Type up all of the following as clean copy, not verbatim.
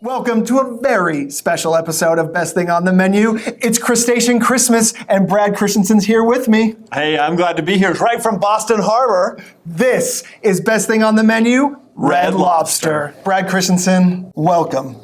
Welcome to a very special episode of Best Thing on the Menu. It's Crustacean Christmas, and Brad Christensen's here with me. Hey, I'm glad to be here, right from Boston Harbor. This is Best Thing on the Menu, Red Lobster. Brad Christensen, welcome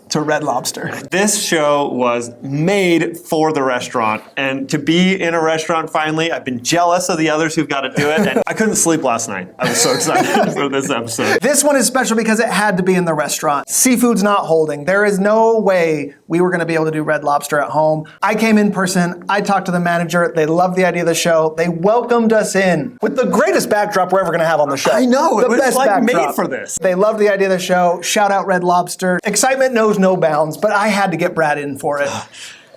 to Red Lobster. This show was made for the restaurant, and to be in a restaurant finally, I've been jealous of the others who've got to do it, and I couldn't sleep last night. I was so excited for this episode. This one is special because it had to be in the restaurant. Seafood's not holding. There is no way we were going to be able to do Red Lobster at home. I came in person. I talked to the manager. They loved the idea of the show. They welcomed us in with the greatest backdrop we're ever going to have on the show. I know. The It was best like backdrop. made for this. They loved the idea of the show. Shout out Red Lobster. Excitement knows no bounds, but I had to get Brad in for it.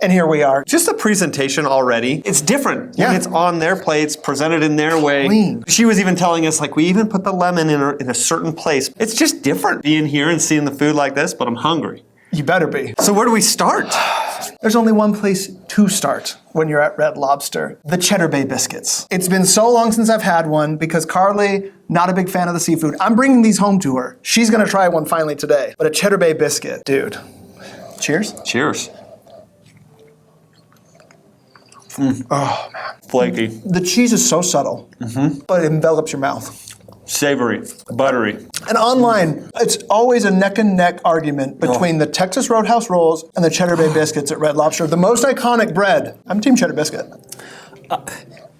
And here we are. Just the presentation already, it's different when it's on their plates, presented in their way. Clean. She was even telling us, like, we even put the lemon in a certain place. It's just different being here and seeing the food like this, but I'm hungry. You better be. So where do we start? There's only one place to start when you're at Red Lobster, the Cheddar Bay biscuits. It's been so long since I've had one because Carly, not a big fan of the seafood. I'm bringing these home to her. She's gonna try one finally today. But a Cheddar Bay biscuit, dude. Cheers. Cheers. Oh, man. Flaky. The cheese is so subtle, but it envelops your mouth. Savory. Buttery. And online, it's always a neck and neck argument between the Texas Roadhouse rolls and the Cheddar Bay biscuits at Red Lobster. The most iconic bread. I'm Team Cheddar Biscuit.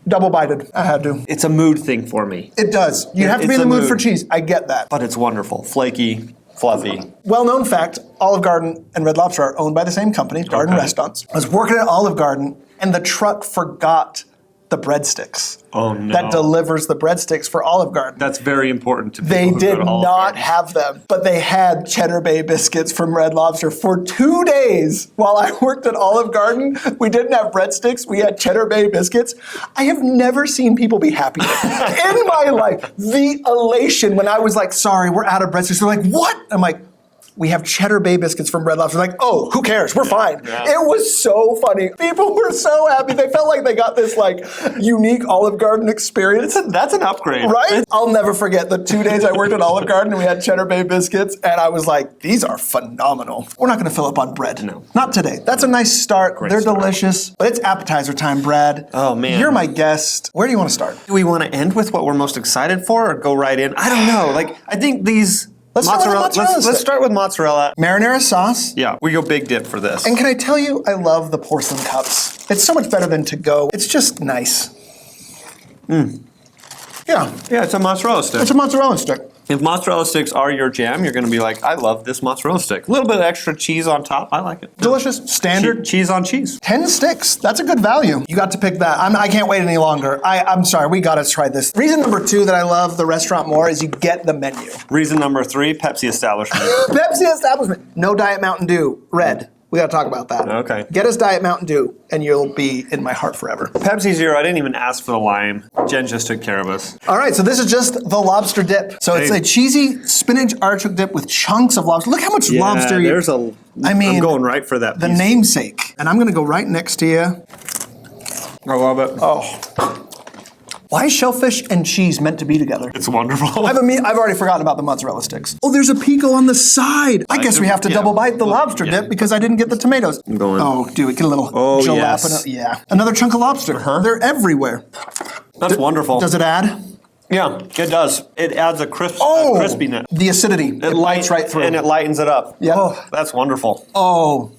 Double bited. I had to. It's a mood thing for me. It does. You have to be in the mood for cheese. I get that. But it's wonderful. Flaky, fluffy. Well-known fact, Olive Garden and Red Lobster are owned by the same company, Garden Restaurants. I was working at Olive Garden, and the truck forgot the breadsticks. Oh, no. That delivers the breadsticks for Olive Garden. That's very important to people They who did go to Olive not Garden. have them, but they had Cheddar Bay biscuits from Red Lobster for 2 days. While I worked at Olive Garden, we didn't have breadsticks, we had Cheddar Bay biscuits. I have never seen people be happier in my life. The elation when I was like, sorry, we're out of breadsticks. They're like, what? I'm like, we have Cheddar Bay biscuits from Red Lobster. Like, oh, who cares? We're fine. Yeah. It was so funny. People were so happy. They felt like they got this like unique Olive Garden experience. That's an upgrade. Right? I'll never forget the 2 days I worked at Olive Garden and we had Cheddar Bay biscuits and I was like, these are phenomenal. We're not gonna fill up on bread. No. Not today. That's a nice start. They're start. delicious, but it's appetizer time, Brad. Oh, man. You're my guest. Where do you wanna start? Do we want to end with what we're most excited for or go right in? I don't know. Like, I think these... Let's start with the mozzarella Let's stick. start with mozzarella. Marinara sauce. Yeah, we go big dip for this. And can I tell you, I love the porcelain cups. It's so much better than to go. It's just nice. Yeah, Yeah, it's a mozzarella stick. it's a mozzarella stick. If mozzarella sticks are your jam, you're going to be like, I love this mozzarella stick. A little bit of extra cheese on top. I like it. Delicious, standard. Cheese on cheese. 10 sticks. That's a good value. You got to pick that. I can't wait any longer. I'm sorry. We got to try this. Reason number 2 that I love the restaurant more is you get the menu. Reason number 3, Pepsi establishment. Pepsi establishment. No Diet Mountain Dew. Red. We got to talk about that. Okay. Get us Diet Mountain Dew, and you'll be in my heart forever. Pepsi Zero, I didn't even ask for the lime. Jen just took care of us. All right, so this is just the lobster dip. So it's Hey. a cheesy spinach artichoke dip with chunks of lobster. Look how much lobster you... there's a... I mean, I'm going right for that The piece. namesake. And I'm going to go right next to you. I love it. Oh. Why is shellfish and cheese meant to be together? It's wonderful. I've already forgotten about the mozzarella sticks. Oh, there's a pico on the side. I guess we have to Yeah. double bite the lobster dip because I didn't get the tomatoes. I'm going. Oh, do it. Get a little jalapeno. yes. Yeah. Another chunk of lobster. They're everywhere. That's wonderful. Does it add? Yeah, it does. It adds a crisp, Oh, crispiness. the acidity. It lights right through. And it lightens it up. Yeah. Oh, that's wonderful. Oh,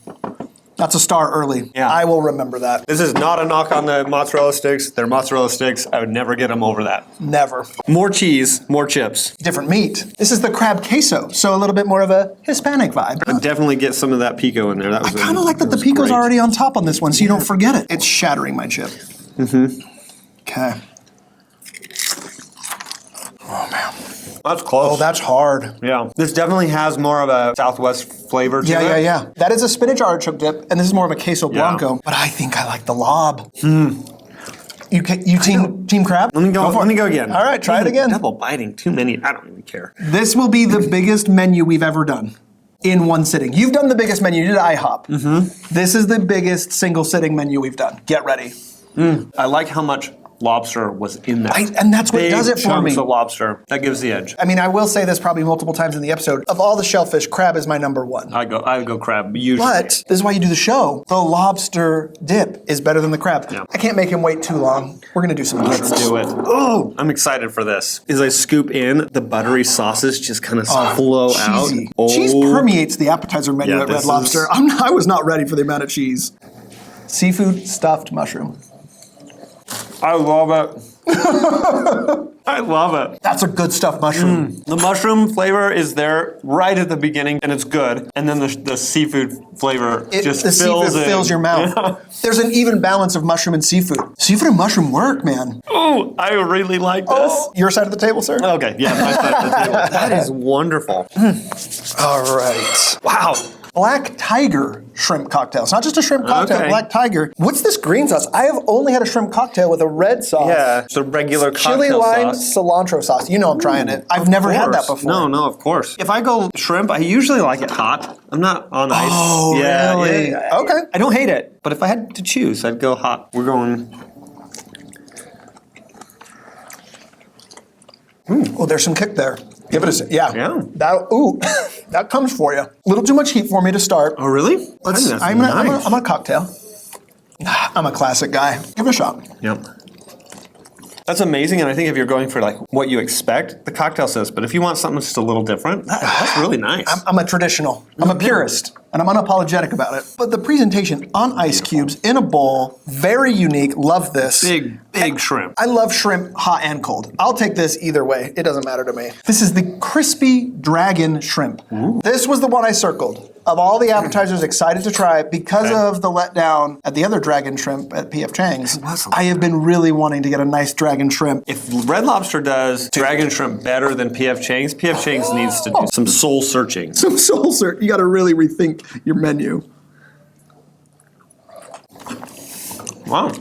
that's a star early. Yeah. I will remember that. This is not a knock on the mozzarella sticks. They're mozzarella sticks. I would never get them over that. Never. More cheese, more chips. Different meat. This is the crab queso, so a little bit more of a Hispanic vibe. But definitely get some of that pico in there. That was I kind of like that the pico's already on top on this one, so you don't forget it. It's shattering my chip. Okay. Oh, man. That's close. Oh, that's hard. Yeah. This definitely has more of a Southwest flavor to it. Yeah. That is a spinach artichoke dip, and this is more of a queso blanco. But I think I like the lob. You team crab? Let me go again. All right, try it again. Double biting, too many. I don't even care. This will be the biggest menu we've ever done in one sitting. You've done the biggest menu. You did IHOP. This is the biggest single sitting menu we've done. Get ready. I like how much lobster was in that. And that's what Big does it for me. chunks of lobster. That gives the edge. I mean, I will say this probably multiple times in the episode. Of all the shellfish, crab is my number one. I would go crab usually. But this is why you do the show. The lobster dip is better than the crab. Yeah. I can't make him wait too long. We're gonna do some mushrooms. Let's do it. Oh, I'm excited for this. As I scoop in, the buttery sauces just kind of flow out. Cheesy. Oh. Cheese permeates the appetizer menu Yeah, at Red this Lobster. is- I was not ready for the amount of cheese. Seafood stuffed mushroom. I love it. I love it. That's a good stuffed mushroom. The mushroom flavor is there right at the beginning, and it's good. And then the seafood flavor just The fills seafood it. fills your mouth. Yeah. There's an even balance of mushroom and seafood. Seafood and mushroom work, man. Oh, I really like this. Oh, your side of the table, sir? Okay, yeah, my side of the table. That is wonderful. All right. Wow. Black Tiger shrimp cocktail. It's not just a shrimp cocktail, Okay. Black Tiger. What's this green sauce? I have only had a shrimp cocktail with a red sauce. Yeah, it's a regular Chili cocktail lime sauce. cilantro sauce. You know I'm trying it. I've never had that Of course. before. No, of course. If I go shrimp, I usually like it hot. I'm not on ice. Oh, yeah, really? yeah. Okay. I don't hate it, but if I had to choose, I'd go hot. We're going. Oh, there's some kick there. Give it a yeah. Yeah. That comes for you. A little too much heat for me to start. Oh, really? I'm a cocktail. I'm a classic guy. Give it a shot. Yep. That's amazing, and I think if you're going for like what you expect, the cocktail says. But if you want something just a little different, that's really nice. I'm a traditional. I'm a purist, and I'm unapologetic about it. But the presentation on ice cubes in a bowl, very unique. Love this. Big shrimp. I love shrimp hot and cold. I'll take this either way. It doesn't matter to me. This is the crispy dragon shrimp. Ooh. This was the one I circled. Of all the appetizers, excited to try it because of the letdown at the other dragon shrimp at P.F. Chang's. I have been really wanting to get a nice dragon shrimp. If Red Lobster does dragon shrimp better than P.F. Chang's, P.F. Chang's needs to do some soul searching. Some soul search. You got to really rethink your menu. Wow.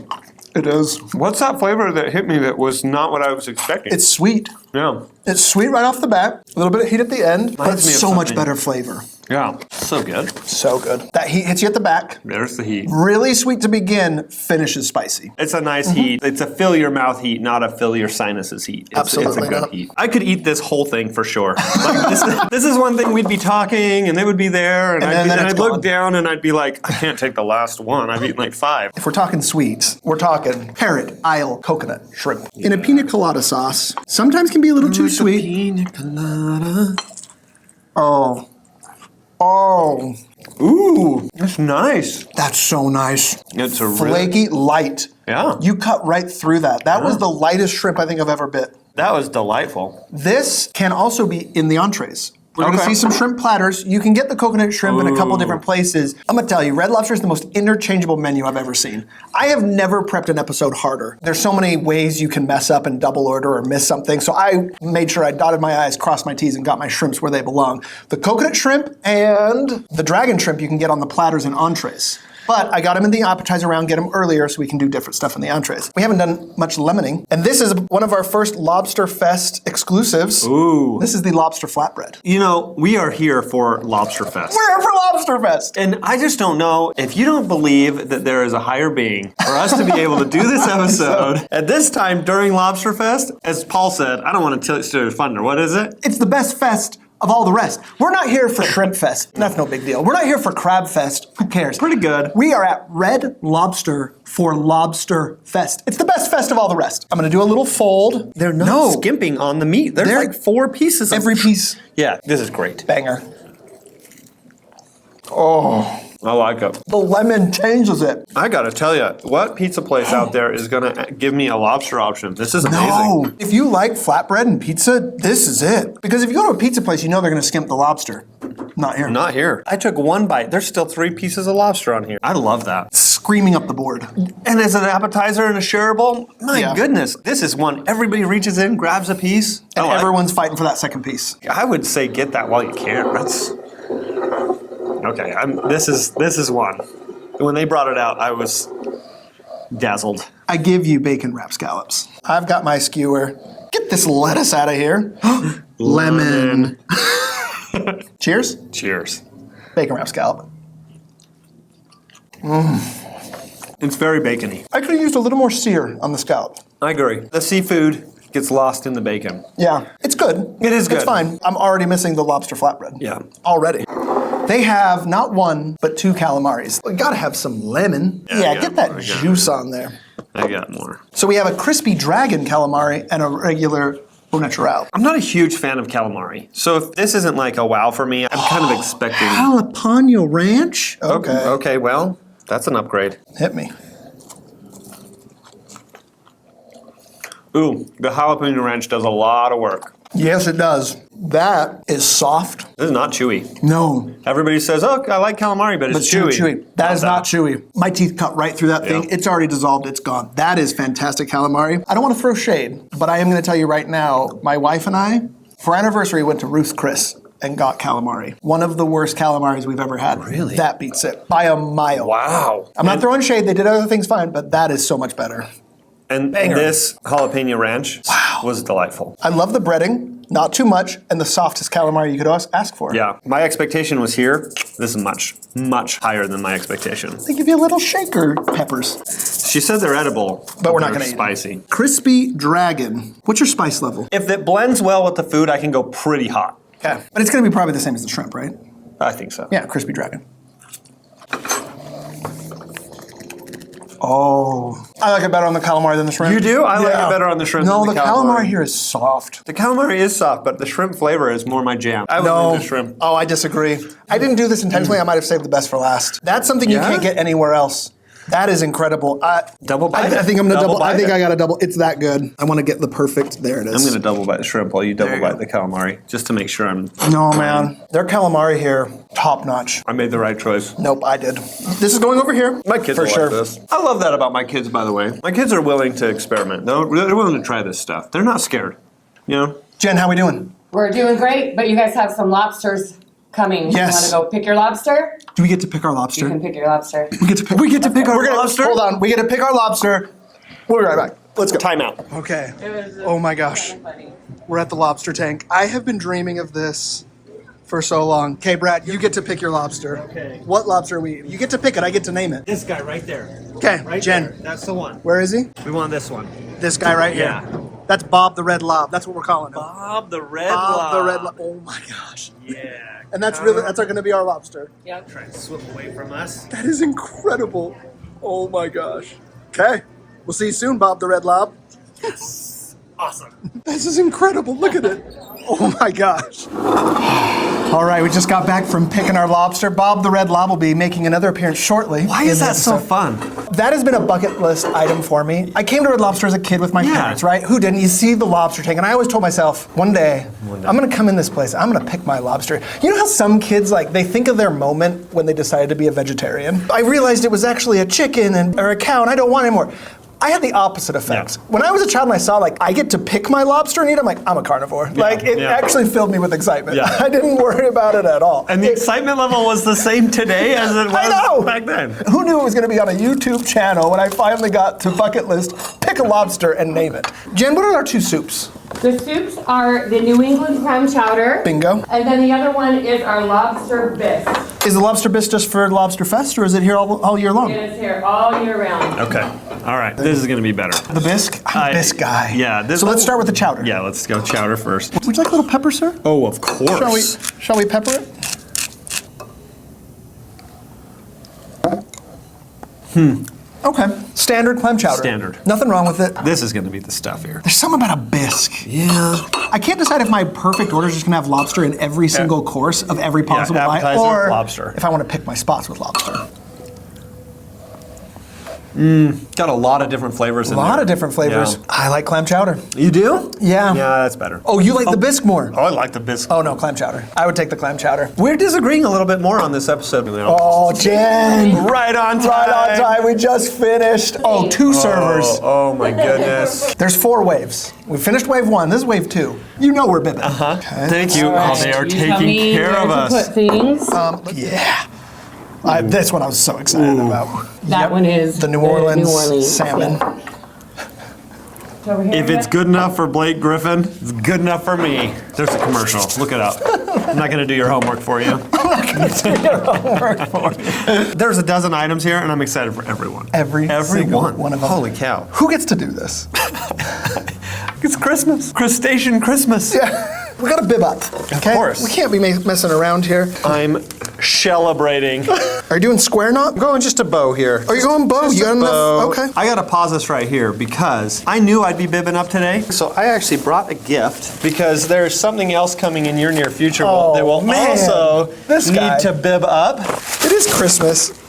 It is. What's that flavor that hit me that was not what I was expecting? It's sweet. Yeah. It's sweet right off the bat. A little bit of heat at the end, but Reminds me it's of so much something. better flavor. Yeah. So good. So good. That heat hits you at the back. There's the heat. Really sweet to begin, finishes spicy. It's a nice heat. It's a fill your mouth heat, not a fill your sinuses heat. It's Absolutely a good not. heat. I could eat this whole thing for sure. Like this is one thing we'd be talking, and they would be there, and then I'd it's look gone. down, and I'd be like, I can't take the last one. I've eaten like 5. If we're talking sweets, we're talking parrot, isle, coconut, shrimp. In a pina colada sauce. Sometimes can be a little too sweet. Pina colada. Oh. Oh. Ooh, that's nice. That's so nice. It's a Flaky, light. Yeah. You cut right through that. That was the lightest shrimp I think I've ever bit. That was delightful. This can also be in the entrees. We're going to Okay. see some shrimp platters. You can get the coconut shrimp in a couple different places. I'm going to tell you, Red Lobster is the most interchangeable menu I've ever seen. I have never prepped an episode harder. There's so many ways you can mess up and double order or miss something. So I made sure I dotted my I's, crossed my T's, and got my shrimps where they belong. The coconut shrimp and the dragon shrimp you can get on the platters and entrees. But I got them in the appetizer round, get them earlier so we can do different stuff in the entrees. We haven't done much lemoning. And this is one of our first Lobster Fest exclusives. Ooh. This is the lobster flatbread. You know, we are here for Lobster Fest. We're here for Lobster Fest. And I just don't know if you don't believe that there is a higher being for us to be able to do this episode at this time during Lobster Fest. As Paul said, I don't want to steal his thunder. What is it? It's the best fest of all the rest. We're not here for Shrimp Fest. That's no big deal. We're not here for Crab Fest. Who cares? Pretty good. We are at Red Lobster for Lobster Fest. It's the best fest of all the rest. I'm going to do a little fold. They're not skimping on the meat. There's They're- like 4 pieces of Every piece, Yeah, this is great. banger. Oh, I like it. the lemon changes it. I gotta tell you, what pizza place out there is gonna give me a lobster option? This is amazing. No, if you like flatbread and pizza, this is it. Because if you go to a pizza place, you know they're going to skimp the lobster. Not here. Not here. I took 1 bite. There's still 3 pieces of lobster on here. I love that. Screaming up the board. And as an appetizer and a shareable, my Yeah. goodness, this is one everybody reaches in, grabs a piece. And Oh, everyone's fighting for that second piece. I would say get that while you can. That's okay. This is one. When they brought it out, I was dazzled. I give you bacon wrap scallops. I've got my skewer. Get this lettuce out of here. Lemon. Cheers. Cheers. Bacon wrap scallop. It's very bacony. I could have used a little more sear on the scallop. I agree. The seafood gets lost in the bacon. Yeah, it's good. It is good. It's fine. I'm already missing the lobster flatbread. Yeah. Already. They have not one, but 2 calamaris. We gotta have some lemon. Yeah, get that juice on there. I got more. So we have a crispy dragon calamari and a regular au naturel. I'm not a huge fan of calamari. So if this isn't like a wow for me, I'm kind of expecting... Jalapeno ranch? Okay. Okay, well, that's an upgrade. Hit me. Ooh, the jalapeno ranch does a lot of work. Yes, it does. That is soft. This is not chewy. No. Everybody says, oh, I like calamari, but it's chewy. That is not chewy. My teeth cut right through that thing. It's already dissolved. It's gone. That is fantastic calamari. I don't want to throw shade, but I am going to tell you right now, my wife and I, for our anniversary, went to Ruth's Chris and got calamari. One of the worst calamaris we've ever had. Really? That beats it by a mile. Wow. I'm not throwing shade. They did other things fine, but that is so much better. And this jalapeno ranch was delightful. I love the breading, not too much, and the softest calamari you could ask for. Yeah, my expectation was here. This is much, much higher than my expectation. They give you a little shaker peppers. She said they're edible, But we're not they're going to eat spicy. them. Crispy dragon. What's your spice level? If it blends well with the food, I can go pretty hot. Yeah. But it's going to be probably the same as the shrimp, right? I think so. Yeah, crispy dragon. Oh, I like it better on the calamari than the shrimp. You do? I like it better on the shrimp No, than the the calamari here is soft. The calamari is soft, but the shrimp flavor is more my jam. I would leave the shrimp. Oh, I disagree. I didn't do this intentionally. I might have saved the best for last. That's something you can't get anywhere else. That is incredible. Double bite. I think I'm gonna double. I think it. I got to double. It's that good. I want to get the perfect. There it is. I'm gonna double bite the shrimp while you double bite the calamari, just to make sure No, man. Their calamari here, top notch. I made the right choice. Nope, I did. This is going over here. My kids for will sure. like this. I love that about my kids, by the way. My kids are willing to experiment. They're willing to try this stuff. They're not scared. You know? Jen, how we doing? We're doing great, but you guys have some lobsters coming. Yes. You want to go pick your lobster? Do we get to pick our lobster? You can pick your lobster. We get to pick our lobster. Hold on. We get to pick our lobster. We'll be right back. Let's go. Time out. Okay. Oh my gosh. We're at the lobster tank. I have been dreaming of this for so long. Okay, Brad, you get to pick your lobster. Okay. What lobster are we eating? You get to pick it. I get to name it. This guy right there. Okay, Right Jen. there. That's the one. Where is he? We want this one. This guy right here. Yeah. That's Bob the Red Lob. That's what we're calling him. Bob the Red Bob Lob. the Red Lob. Oh my gosh. Yeah. And that's going to be our lobster. Yep. Try and slip away from us. That is incredible. Oh my gosh. Okay. We'll see you soon, Bob the Red Lob. Awesome. This is incredible. Look at it. Oh my gosh. All right, we just got back from picking our lobster. Bob the Red Lob will be making another appearance shortly. Why is that so fun? That has been a bucket list item for me. I came to Red Lobster as a kid with my parents, right? Who didn't? You see the lobster tank, and I always told myself, one day, I'm gonna come in this place, I'm gonna pick my lobster. You know how some kids, they think of their moment when they decided to be a vegetarian? I realized it was actually a chicken or a cow, and I don't want anymore. I had the opposite effect. Yeah. When I was a child and I saw I get to pick my lobster and eat it, I'm like, I'm a carnivore. It actually filled me with excitement. Yeah. I didn't worry about it at all. And the excitement level was the same today as it was back then. Who knew it was going to be on a YouTube channel when I finally got to bucket list, pick a lobster and name it? Jen, what are our 2 soups? The soups are the New England clam chowder. Bingo. And then the other one is our lobster bisque. Is the lobster bisque just for Lobster Fest or is it here all year long? It is here all year round. Okay. All right. This is going to be better. The bisque? I'm a bisque guy. Yeah. So let's start with the chowder. Yeah, let's go chowder first. Would you like a little pepper, sir? Oh, of course. Shall we pepper it? Okay. Standard clam chowder. Standard. Nothing wrong with it. This is going to be the stuff here. There's something about a bisque. Yeah. I can't decide if my perfect order is just gonna have lobster in every single course of every possible line, appetizer, or lobster. if I want to pick my spots with lobster. Got a lot of different flavors in A there. lot of different flavors. Yeah. I like clam chowder. You do? Yeah. Yeah, that's better. Oh, you like the bisque more? Oh, I like the biscuit. Oh no, clam chowder. I would take the clam chowder. We're disagreeing a little bit more on this episode. Oh, Jen. Right on time. Right on time. We just finished. Oh, 2 servers. Oh my goodness. There's 4 waves. We finished wave 1. This is wave 2. You know we're bibbing. Huh? Okay. Thank you. All right, They are you tell taking me care where of to us. Put things. Yeah. This one I was so excited about. That one is the New Orleans salmon. Yeah. It's over here, If it's Rick. good enough for Blake Griffin, it's good enough for me. There's a commercial. Look it up. I'm not going to do your homework for you. I'm not There's a dozen items here, and I'm excited for everyone. Every single one of them. Holy cow. Who gets to do this? It's Christmas. Crustacean Christmas. Yeah. We got to bib up, okay? Of course. We can't be messing around here. I'm celebrating. Are you doing square knot? I'm going just a bow here. Are you going bow? You got enough? Okay. I gotta pause this right here because I knew I'd be bibbing up today. So I actually brought a gift because there's something else coming in your near future that will also need to bib up. It is Christmas.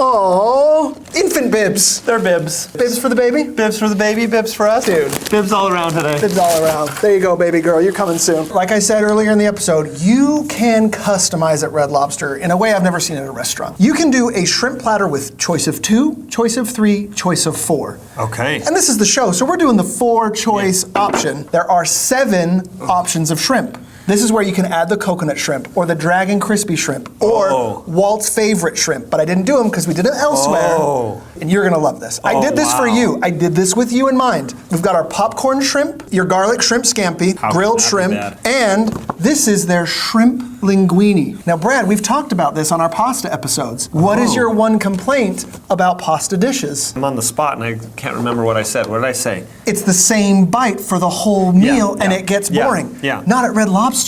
Oh, infant bibs. They're bibs. Bibs for the baby? Bibs for the baby, bibs for us. Dude. Bibs all around today. Bibs all around. There you go, baby girl. You're coming soon. Like I said earlier in the episode, you can customize at Red Lobster in a way I've never seen at a restaurant. You can do a shrimp platter with choice of 2, choice of 3, choice of 4. Okay. And this is the show, so we're doing the 4-choice option. There are 7 options of shrimp. This is where you can add the coconut shrimp, or the dragon crispy shrimp, or Walt's favorite shrimp. But I didn't do them because we did it elsewhere. And you're gonna love this. I did this for you. I did this with you in mind. We've got our popcorn shrimp, your garlic shrimp scampi, grilled shrimp, and this is their shrimp linguine. Now, Brad, we've talked about this on our pasta episodes. What is your one complaint about pasta dishes? I'm on the spot and I can't remember what I said. What did I say? It's the same bite for the whole meal and it gets boring. Yeah. Not at Red Lobster.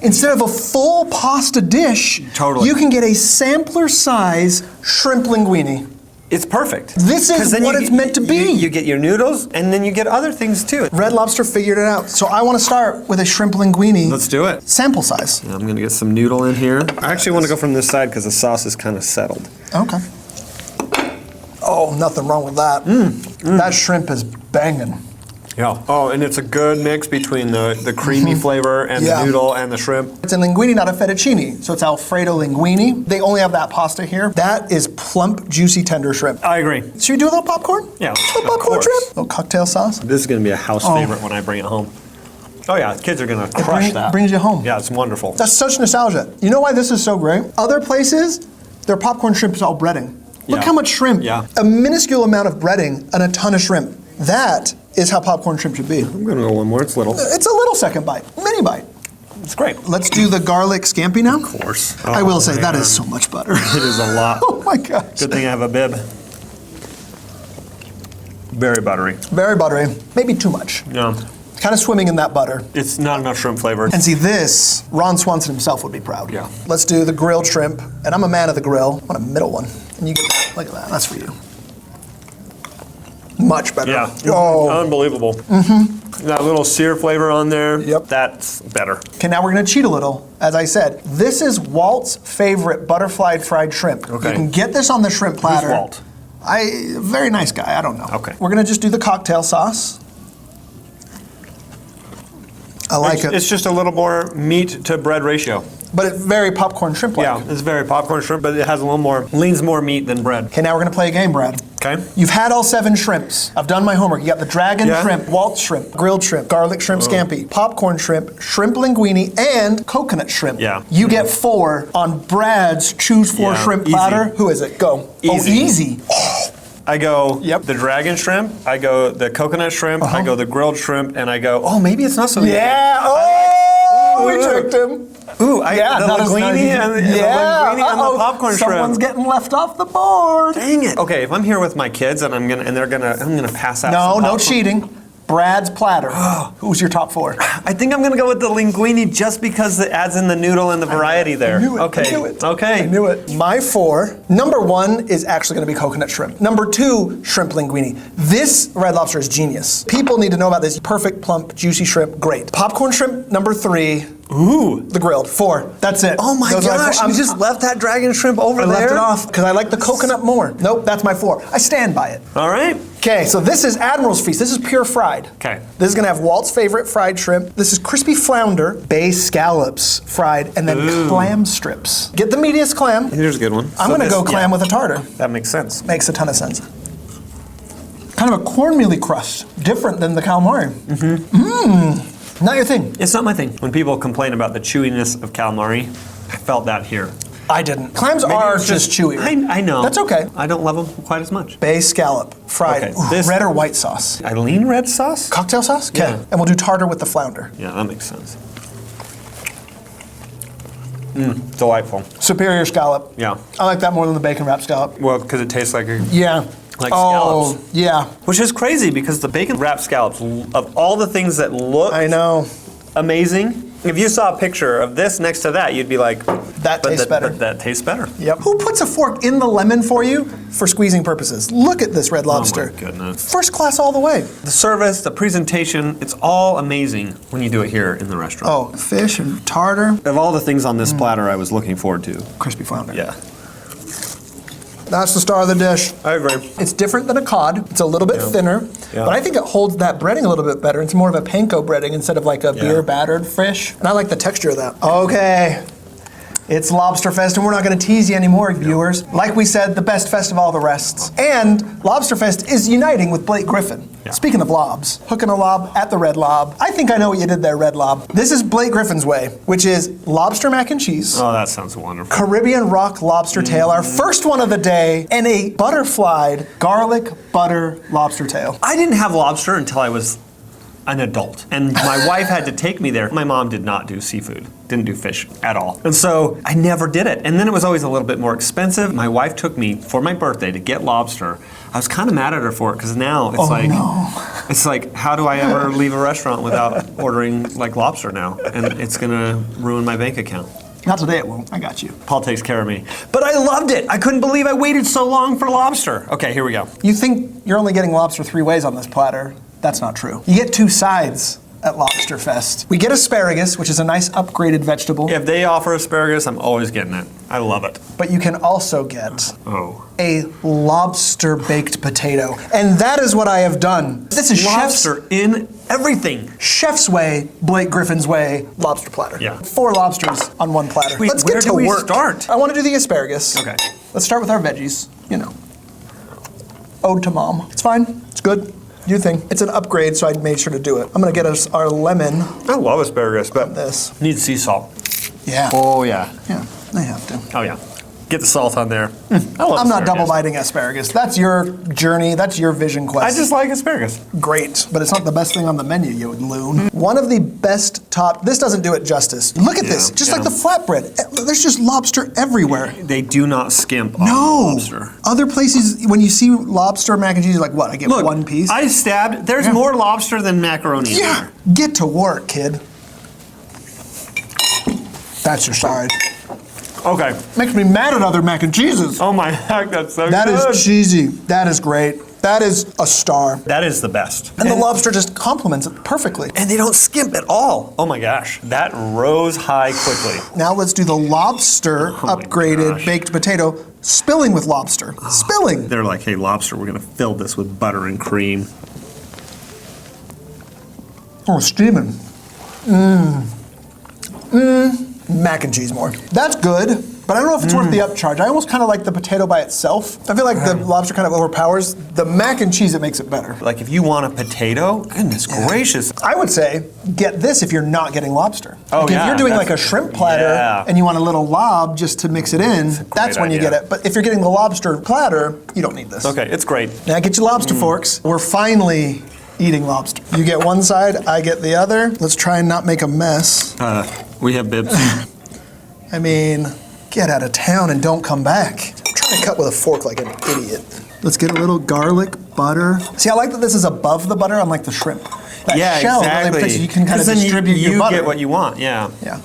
Instead of a full pasta dish, you can get a sampler size shrimp linguine. It's perfect. This is what it's meant to be. You get your noodles, and then you get other things too. Red Lobster figured it out. So I want to start with a shrimp linguine. Let's do it. Sample size. I'm gonna get some noodle in here. I actually want to go from this side because the sauce is kind of settled. Okay. Oh, nothing wrong with that. That shrimp is banging. Yeah. Oh, and it's a good mix between the creamy flavor and the noodle and the shrimp. It's a linguine, not a fettuccine. So it's Alfredo linguine. They only have that pasta here. That is plump, juicy, tender shrimp. I agree. Should we do a little popcorn? Yeah, A little popcorn shrimp? A little cocktail sauce? This is gonna be a house favorite when I bring it home. Oh yeah, kids are gonna crush that. Brings you home. Yeah, it's wonderful. That's such nostalgia. You know why this is so great? Other places, their popcorn shrimp is all breading. Look how much shrimp. Yeah. A minuscule amount of breading and a ton of shrimp. That is how popcorn shrimp should be. I'm gonna go one more. It's little. It's a little second bite, mini bite. It's great. Let's do the garlic scampi now. Of course. I will say that is so much butter. It is a lot. Oh my gosh. Good thing I have a bib. Very buttery. Very buttery. Maybe too much. Yeah. Kind of swimming in that butter. It's not enough shrimp flavor. And see this, Ron Swanson himself would be proud. Yeah. Let's do the grilled shrimp. And I'm a man of the grill. I want a middle one. And you get that. Look at that. That's for you. Much better. Yeah. Oh. Unbelievable. That little sear flavor on there. Yep. That's better. Okay, now we're gonna cheat a little. As I said, this is Walt's favorite butterfly fried shrimp. Okay. You can get this on the shrimp platter. Who's Walt? Very nice guy, I don't know. Okay. We're gonna just do the cocktail sauce. I like it. It's just a little more meat to bread ratio. But it's very popcorn shrimp-like. Yeah, it's very popcorn shrimp, but it has a little more, leans more meat than bread. Okay, now we're gonna play a game, Brad. Okay. You've had all 7 shrimps. I've done my homework. You got the dragon shrimp, Walt's shrimp, grilled shrimp, garlic shrimp scampi, popcorn shrimp, shrimp linguine, and coconut shrimp. Yeah. You get 4 on Brad's choose 4 shrimp easy. platter. Who is it? Go. Easy. Oh, easy. I go the dragon shrimp, I go the coconut shrimp, I go the grilled shrimp, and I go, oh, maybe it's not so easy. Yeah. Oh, we tricked him. Ooh, the not as linguine and the popcorn shrimp. Someone's getting left off the board. Dang it. Okay, if I'm here with my kids and I'm gonna pass out. No, some no popcorn. cheating. Brad's platter. Who's your top 4? I think I'm gonna go with the linguine just because it adds in the noodle and the variety there. I knew it. Okay. I knew it. Okay. I knew it. My 4. Number 1 is actually going to be coconut shrimp. Number 2, shrimp linguine. This Red Lobster is genius. People need to know about this. Perfect, plump, juicy shrimp. Great. Popcorn shrimp. Number 3. Ooh. The grilled. 4. That's it. Oh my gosh! You just left that dragon shrimp over there. I left it off because I like the coconut more. Nope, that's my 4. I stand by it. All right. Okay, so this is Admiral's Feast. This is pure fried. Okay. This is gonna have Walt's favorite fried shrimp. This is crispy flounder, bay scallops fried, and then clam strips. Get the meatiest clam. Here's a good one. I'm gonna go clam with a tartar. That makes sense. Makes a ton of sense. Kind of a cornmealy crust, different than the calamari. Not your thing. It's not my thing. When people complain about the chewiness of calamari, I felt that here. I didn't. Clams are just chewy. I know. That's okay. I don't love them quite as much. Bay scallop, fried. Okay, Ooh, red or white sauce? I lean red sauce? Cocktail sauce? Okay. Yeah. And we'll do tartar with the flounder. Yeah, that makes sense. Delightful. Superior scallop. Yeah. I like that more than the bacon wrap scallop. Well, because it tastes like Yeah. scallops. Yeah. Which is crazy because the bacon wrapped scallops, of all the things that look I know. amazing, if you saw a picture of this next to that, you'd be like, That tastes better. But that tastes better. Yep. Who puts a fork in the lemon for you for squeezing purposes? Look at this Red Lobster. Oh my goodness. First class all the way. The service, the presentation, it's all amazing when you do it here in the restaurant. Oh, fish and tartar. Of all the things on this platter I was looking forward to. Crispy flounder. Yeah. That's the star of the dish. I agree. It's different than a cod. It's a little bit thinner, Yeah. but I think it holds that breading a little bit better. It's more of a panko breading instead of like a beer battered fish. And I like the texture of that. Okay. It's Lobster Fest, and we're not going to tease you anymore, viewers. Like we said, the best fest of all the rests. And Lobster Fest is uniting with Blake Griffin. Yeah. Speaking of lobs, hooking a lob at the Red Lob. I think I know what you did there, Red Lob. This is Blake Griffin's way, which is lobster mac and cheese, Oh, that sounds wonderful. Caribbean rock lobster tail, our first one of the day, and a butterflied garlic butter lobster tail. I didn't have lobster until I was an adult, and my wife had to take me there. My mom did not do seafood, didn't do fish at all, and so I never did it. And then it was always a little bit more expensive. My wife took me for my birthday to get lobster. I was kind of mad at her for it because now it's it's like, how do I ever leave a restaurant without ordering like lobster now? And it's gonna ruin my bank account. Not today, it won't. I got you. Paul takes care of me. But I loved it. I couldn't believe I waited so long for lobster. Okay, here we go. You think you're only getting lobster 3 ways on this platter. That's not true. You get 2 sides at Lobster Fest. We get asparagus, which is a nice upgraded vegetable, If they offer asparagus, I'm always getting it. I love it. but you can also get Oh. a lobster baked potato. And that is what I have done. This is Lobster in everything. Chef's way, Blake Griffin's way, lobster platter. Yeah. 4 lobsters on 1 platter. Wait, Let's where get to do we work. start? I want to do the asparagus. Okay. Let's start with our veggies, you know. Ode to mom. It's fine. It's good. Your thing. It's an upgrade, so I made sure to do it. I'm gonna get us our lemon. I love asparagus, but This. needs sea salt. Yeah. Oh yeah. Yeah, I have to. Oh yeah. Get the salt on there. I love I'm not asparagus. double biting asparagus. That's your journey. That's your vision quest. I just like asparagus. Great, but it's not the best thing on the menu, you loon. One of the best top. This doesn't do it justice. Look at this, just like the flatbread. There's just lobster everywhere. They do not skimp on No. lobster. Other places, when you see lobster mac and cheese, you're like, what? I get Look, 1 piece. I stabbed. There's Yeah. more lobster than macaroni. in Yeah. there. Get to work, kid. That's your side. Okay. Makes me mad at other mac and cheeses. Oh my heck, that's so That good. is cheesy. That is great. That is a star. That is the best. And the lobster just complements it perfectly. And they don't skimp at all. Oh my gosh, that rose high quickly. Now let's do the lobster my upgraded gosh. baked potato, spilling with lobster. Spilling. They're like, hey, lobster, we're gonna fill this with butter and cream. Oh, steaming. Mac and cheese more. That's good, but I don't know if it's worth the upcharge. I almost kind of like the potato by itself. I feel like the lobster kind of overpowers the mac and cheese. It makes it better. Like if you want a potato, goodness gracious. I would say get this if you're not getting lobster. Oh, Like, yeah, if you're doing that's- like a shrimp platter yeah. and you want a little lob just to mix it in, that's when you idea. get it. But if you're getting the lobster platter, you don't need this. Okay, it's great. Now get your lobster forks. We're finally eating lobster. You get one side, I get the other. Let's try and not make a mess. We have bibs. I mean, get out of town and don't come back. I'm trying to cut with a fork like an idiot. Let's get a little garlic butter. See, I like that this is above the butter, unlike the shrimp. That Yeah, shell really exactly. protects you. You can kind of then distribute you your butter. get what you want, yeah. Yeah.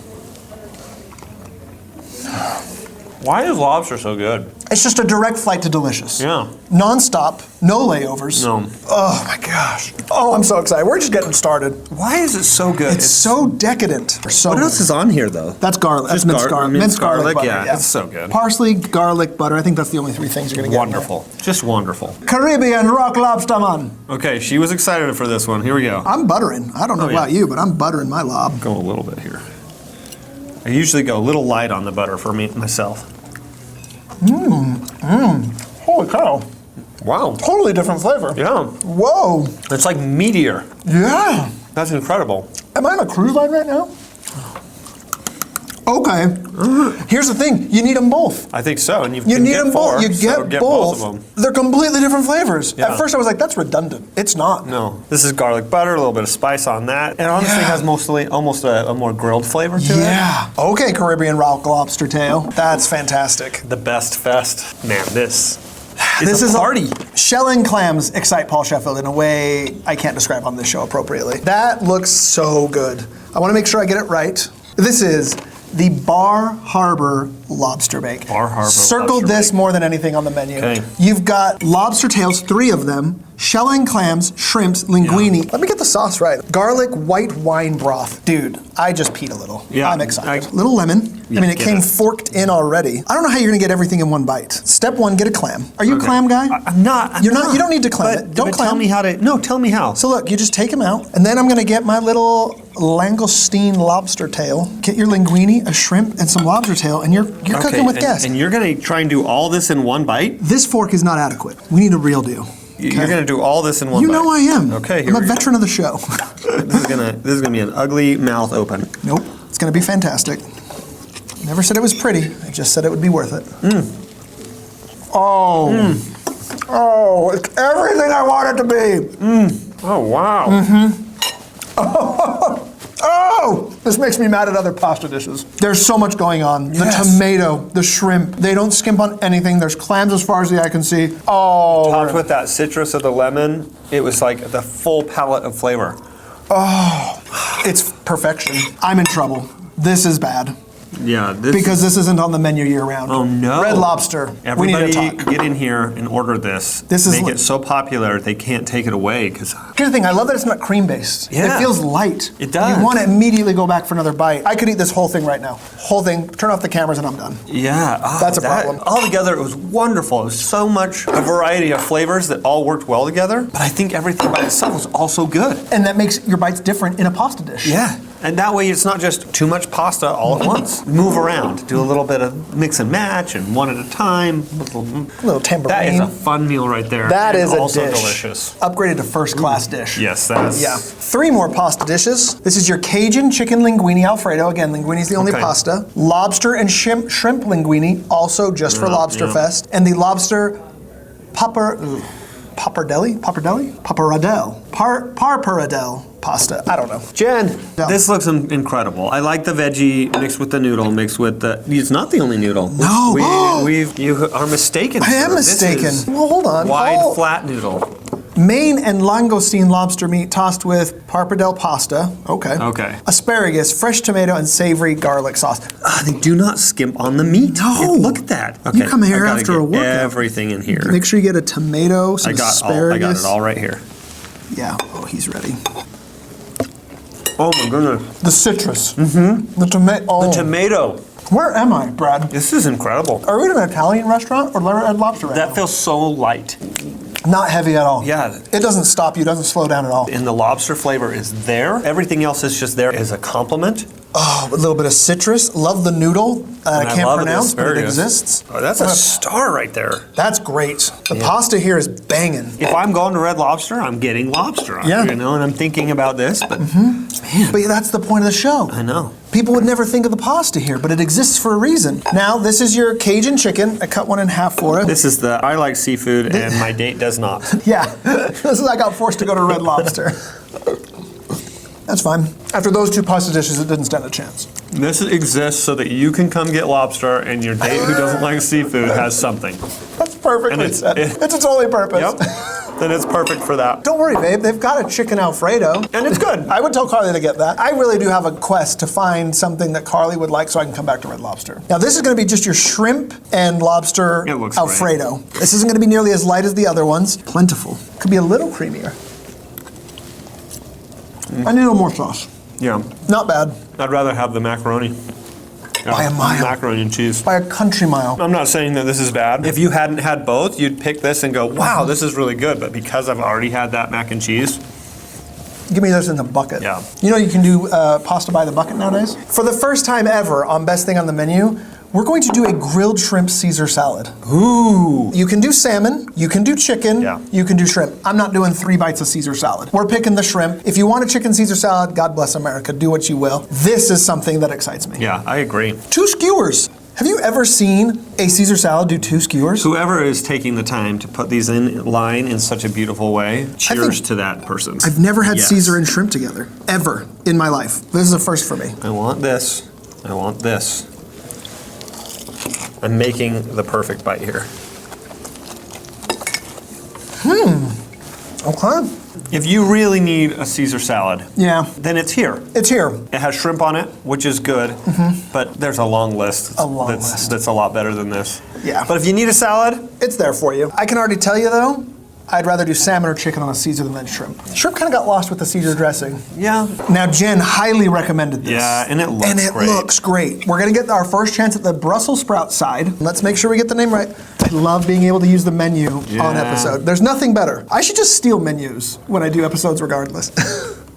Why is lobster so good? It's just a direct flight to delicious. Yeah. Non-stop, no layovers. No. Oh my gosh. Oh, I'm so excited. We're just getting started. Why is it so good? It's so decadent. So What good. else is on here though? That's garlic. That's Just minced garlic. Minced garlic butter. yeah, it's so good. Parsley, garlic, butter. I think that's the only 3 things you're gonna get. Wonderful. Just wonderful. Caribbean rock lobster man. Okay, she was excited for this one. Here we go. I'm buttering. I don't know yeah. about you, but I'm buttering my lob. Go a little bit here. I usually go a little light on the butter for me myself. Holy cow. Wow. Totally different flavor. Yeah. Whoa. It's like meteor. Yeah. That's incredible. Am I on a cruise line right now? Okay. Here's the thing, you need them both. I think so, and You need them both. You get both. of them. They're completely different flavors. Yeah. At first I was like, that's redundant. It's not. No, this is garlic butter, a little bit of spice on that. It honestly has mostly almost a more grilled flavor to it. Yeah. Okay, Caribbean rock lobster tail. That's fantastic. The best fest. Man, this This is a party. Shell and clams excite Paul Sheffield in a way I can't describe on this show appropriately. That looks so good. I want to make sure I get it right. This is the Bar Harbor Lobster Bake. Bar Harbor Circled Lobster this Bake. more than anything on the menu. Okay. You've got lobster tails, 3 of them, shell and clams, shrimps, linguine. Yeah. Let me get the sauce right. Garlic white wine broth. Dude, I just peed a little. Yeah, I'm excited. Little lemon. Yeah, I mean, it get came it. forked in already. I don't know how you're gonna get everything in one bite. Step 1, get a clam. Are you a clam guy? I'm not. You're not. You don't need to clam it. Don't clam. Tell me how to. No, tell me how. So look, you just take them out, and then I'm gonna get my little langoustine lobster tail. Get your linguine, a shrimp, and some lobster tail, and you're cooking with gas. And you're gonna try and do all this in one bite? This fork is not adequate. We need a real deal. You're gonna do all this in one You bite? know I am. Okay, here I'm a we go. veteran of the show. This is gonna be an ugly mouth open. Nope, it's gonna be fantastic. Never said it was pretty. I just said it would be worth it. Oh, oh, it's everything I want it to be. Oh wow. Oh, this makes me mad at other pasta dishes. There's so much going on. Yes. The tomato, the shrimp, they don't skimp on anything. There's clams as far as the eye can see. Oh, Topped with that citrus of the lemon, it was like the full palette of flavor. it's perfection. I'm in trouble. This is bad. Yeah, Because this isn't on the menu year round. Oh no. Red Lobster. Everybody we need to talk. get in here and order this. This is Make li- it so popular they can't take it away because Here's the thing, I love that it's not cream based. Yeah. It feels light. It does. You want to immediately go back for another bite. I could eat this whole thing right now. Whole thing, turn off the cameras and I'm done. yeah, That's a problem. Altogether, it was wonderful. It was so much a variety of flavors that all worked well together. But I think everything by itself was also good. And that makes your bites different in a pasta dish. Yeah. And that way it's not just too much pasta all at once. Move around, do a little bit of mix and match and one at a time. A little tambourine. That is a fun meal right there. That and is a also dish. delicious. Upgraded to first class dish. Yes, that's Yeah. 3 more pasta dishes. This is your Cajun chicken linguine Alfredo. Again, linguine is the only Okay. pasta. Lobster and shrimp linguine, also just for Yeah, Lobster yeah. Fest. And the lobster pappardelle pasta. I don't know. Jen, Yeah. this looks incredible. I like the veggie mixed with the noodle, mixed with the. It's not the only noodle. No. You are mistaken. I am sir. This mistaken. is Well, hold on. Wide, Oh. flat noodle. Maine and langoustine lobster meat tossed with pappardelle pasta. Okay. Okay. Asparagus, fresh tomato, and savory garlic sauce. They do not skimp on the meat. No. Look at that. You come here I gotta after get a workout. Everything in here. Make sure you get a tomato, some I got asparagus. it all right here. Yeah. Oh, he's ready. Oh my goodness. The citrus. Mm-hmm. The tomato. Oh. Tomato. Where am I, Brad? This is incredible. Are we at an Italian restaurant or Red Lobster right That now? feels so light. Not heavy at all. Yeah. It doesn't stop you, doesn't slow down at all. And the lobster flavor is there. Everything else is just there as a compliment. Oh, a little bit of citrus. Love the noodle. I And I can't love the pronounce, but it asparagus. exists. Oh, that's a star right there. That's great. The pasta here is banging. If I'm going to Red Lobster, I'm getting lobster. Yeah. You know, and I'm thinking about this, but But that's the point of the show. I know. People would never think of the pasta here, but it exists for a reason. Now, this is your Cajun chicken. I cut one in half for it. This is the I like seafood and my date does not. Yeah, this is I got forced to go to Red Lobster. That's fine. After those 2 pasta dishes, it didn't stand a chance. This exists so that you can come get lobster and your date who doesn't like seafood has something. That's perfectly And it's- said. it- It's its only purpose. Yep. Then it's perfect for that. Don't worry, babe. They've got a chicken Alfredo. And it's good. I would tell Carly to get that. I really do have a quest to find something that Carly would like so I can come back to Red Lobster. Now, this is going to be just your shrimp and lobster It looks Alfredo. This isn't going to be nearly as light as the other ones. Plentiful. Could be a little creamier. I need a little more sauce. Yeah. Not bad. I'd rather have the macaroni. By a mile. Macaroni and cheese. By a country mile. I'm not saying that this is bad. If you hadn't had both, you'd pick this and go, wow, this is really good. But because I've already had that mac and cheese, Give me those in the bucket. Yeah. You know you can do pasta by the bucket nowadays? For the first time ever on Best Thing on the Menu, we're going to do a grilled shrimp Caesar salad. Ooh. You can do salmon, you can do chicken, Yeah. you can do shrimp. I'm not doing 3 bites of Caesar salad. We're picking the shrimp. If you want a chicken Caesar salad, God bless America, do what you will. This is something that excites me. Yeah, I agree. 2 skewers. Have you ever seen a Caesar salad do 2 skewers? Whoever is taking the time to put these in line in such a beautiful way, cheers to that person. I've never had Yes. Caesar and shrimp together, ever in my life. This is a first for me. I want this. I want this. I'm making the perfect bite here. Okay. If you really need a Caesar salad, Yeah, then it's here. it's here. It has shrimp on it, which is good, but there's a long list. A long that's, list. That's a lot better than this. Yeah. But if you need a salad, It's there for you. I can already tell you though, I'd rather do salmon or chicken on a Caesar than shrimp. Shrimp kind of got lost with the Caesar dressing. yeah. Now Jen highly recommended this. Yeah, and it looks And it great. looks great. We're gonna get our first chance at the Brussels sprout side. Let's make sure we get the name right. I love being able to use the menu on Yeah. episode. There's nothing better. I should just steal menus when I do episodes regardless.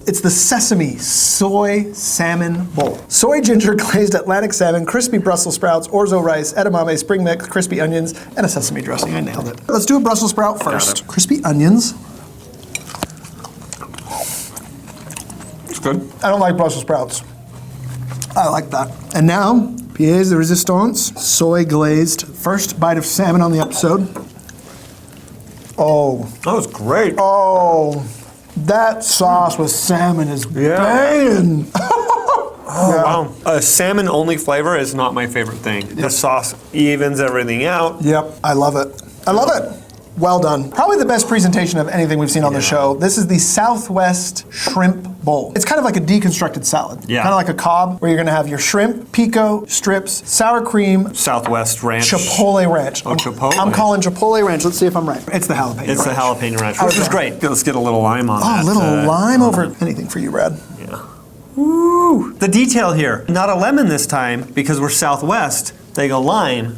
It's the Sesame Soy Salmon Bowl. Soy ginger glazed Atlantic salmon, crispy Brussels sprouts, orzo rice, edamame, spring mix, crispy onions, and a sesame dressing. I nailed it. Let's do a Brussels sprout first. it. Crispy onions. It's good. I don't like Brussels sprouts. I like that. And now, pièce de résistance, soy glazed. First bite of salmon on the episode. Oh, That was great. oh, that sauce with salmon is banging. Wow. A salmon only flavor is not my favorite thing. The sauce evens everything out. Yep, I love it. I love it. Well done. Probably the best presentation of anything we've seen on the show. This is the Southwest Shrimp Bowl. It's kind of like a deconstructed salad. Yeah. Kind of like a Cobb, where you're gonna have your shrimp, pico, strips, sour cream, Southwest Ranch. Chipotle ranch. Oh, Chipotle. I'm calling Chipotle ranch. Let's see if I'm right. It's the jalapeno It's the ranch. jalapeno ranch, which is Okay. great. Let's get a little lime on Oh, that. a little lime on over that. anything for you, Brad. Yeah. Woo! The detail here. Not a lemon this time, because we're Southwest. They go lime.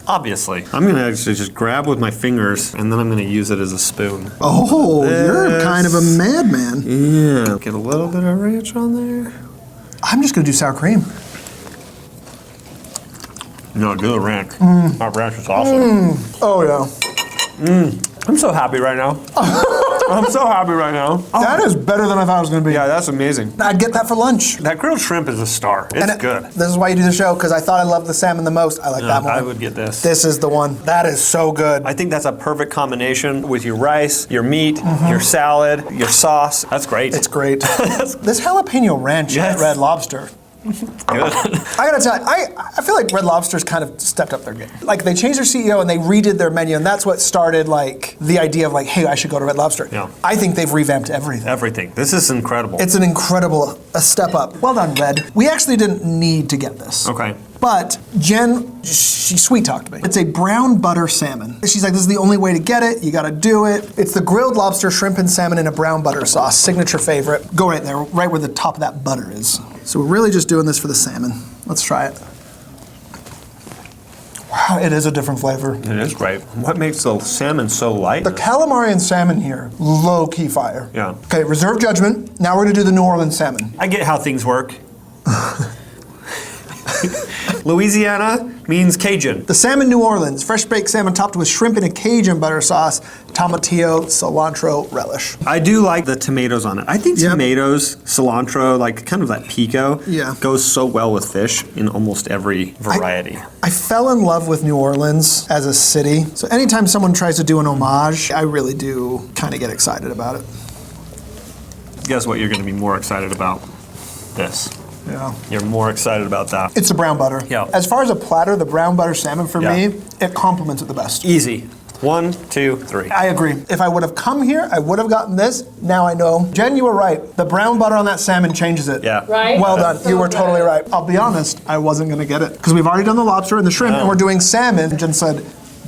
Obviously. I'm gonna actually just grab with my fingers, and then I'm gonna use it as a spoon. Oh, you're kind of a madman. Yeah. Get a little bit of ranch on there. I'm just gonna do sour cream. No, do the ranch. Our ranch is awesome. Oh yeah. I'm so happy right now. I'm so happy right now. That is better than I thought it was gonna be. Yeah, that's amazing. I'd get that for lunch. That grilled shrimp is a star. It's And good. This is why you do the show, because I thought I loved the salmon the most. I like that one. I would get this. This is the one. That is so good. I think that's a perfect combination with your rice, your meat, your salad, your sauce. That's great. It's great. This jalapeno ranch Yes. at Red Lobster. good. I gotta tell you, I feel like Red Lobster's kind of stepped up their game. Like they changed their CEO and they redid their menu, and that's what started like the idea of like, hey, I should go to Red Lobster. Yeah. I think they've revamped everything. Everything. This is incredible. It's an incredible a step up. Well done, Red. We actually didn't need to get this. Okay. But Jen, she sweet talked me. It's a brown butter salmon. She's like, this is the only way to get it. You gotta do it. It's the grilled lobster, shrimp, and salmon in a brown butter sauce. Signature favorite. Go right there, right where the top of that butter is. So we're really just doing this for the salmon. Let's try it. Wow, it is a different flavor. It is great. What makes the salmon so light? The calamari and salmon here, low key fire. Yeah. Okay, reserve judgment. Now we're gonna do the New Orleans salmon. I get how things work. Louisiana means Cajun. The salmon New Orleans, fresh baked salmon topped with shrimp in a Cajun butter sauce, tomatillo, cilantro, relish. I do like the tomatoes on it. I think Yep. tomatoes, cilantro, like kind of that pico, Yeah. goes so well with fish in almost every variety. I fell in love with New Orleans as a city. So anytime someone tries to do an homage, I really do kind of get excited about it. Guess what you're going to be more excited about? This. Yeah. You're more excited about that. It's the brown butter. Yeah. As far as a platter, the brown butter salmon for Yeah. me, it complements it the best. Easy. 1, 2, 3. I agree. If I would have come here, I would have gotten this. Now I know. Jen, you were right. The brown butter on that salmon changes it. Yeah. Right? Well done. So You were good. totally right. I'll be honest, I wasn't going to get it. Because we've already done the lobster and the shrimp, and we're doing salmon. Jen said,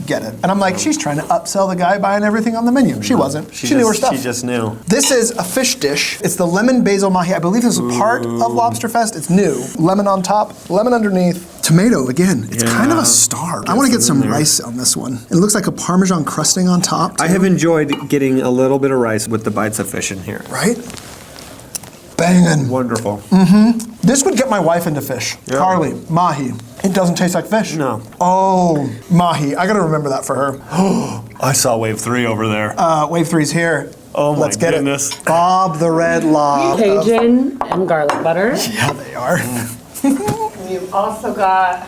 get it. And I'm like, she's trying to upsell the guy buying everything on the menu. She wasn't. She knew her stuff. She just knew. This is a fish dish. It's the lemon basil mahi. I believe this is part of Lobster Fest. It's new. Lemon on top, lemon underneath. Tomato, again, it's kind of a star. I want to get some rice on this one. It looks like a Parmesan crusting on top, I too. have enjoyed getting a little bit of rice with the bites of fish in here. Right? Banging. Wonderful. This would get my wife into fish. Yeah. Carly, mahi. It doesn't taste like fish. No. Oh, mahi. I gotta remember that for her. I saw wave 3 over there. Wave 3's here. Oh my Let's get goodness. it. Bob the Red Lob. Cajun and garlic butter. Yeah, they are. You've also got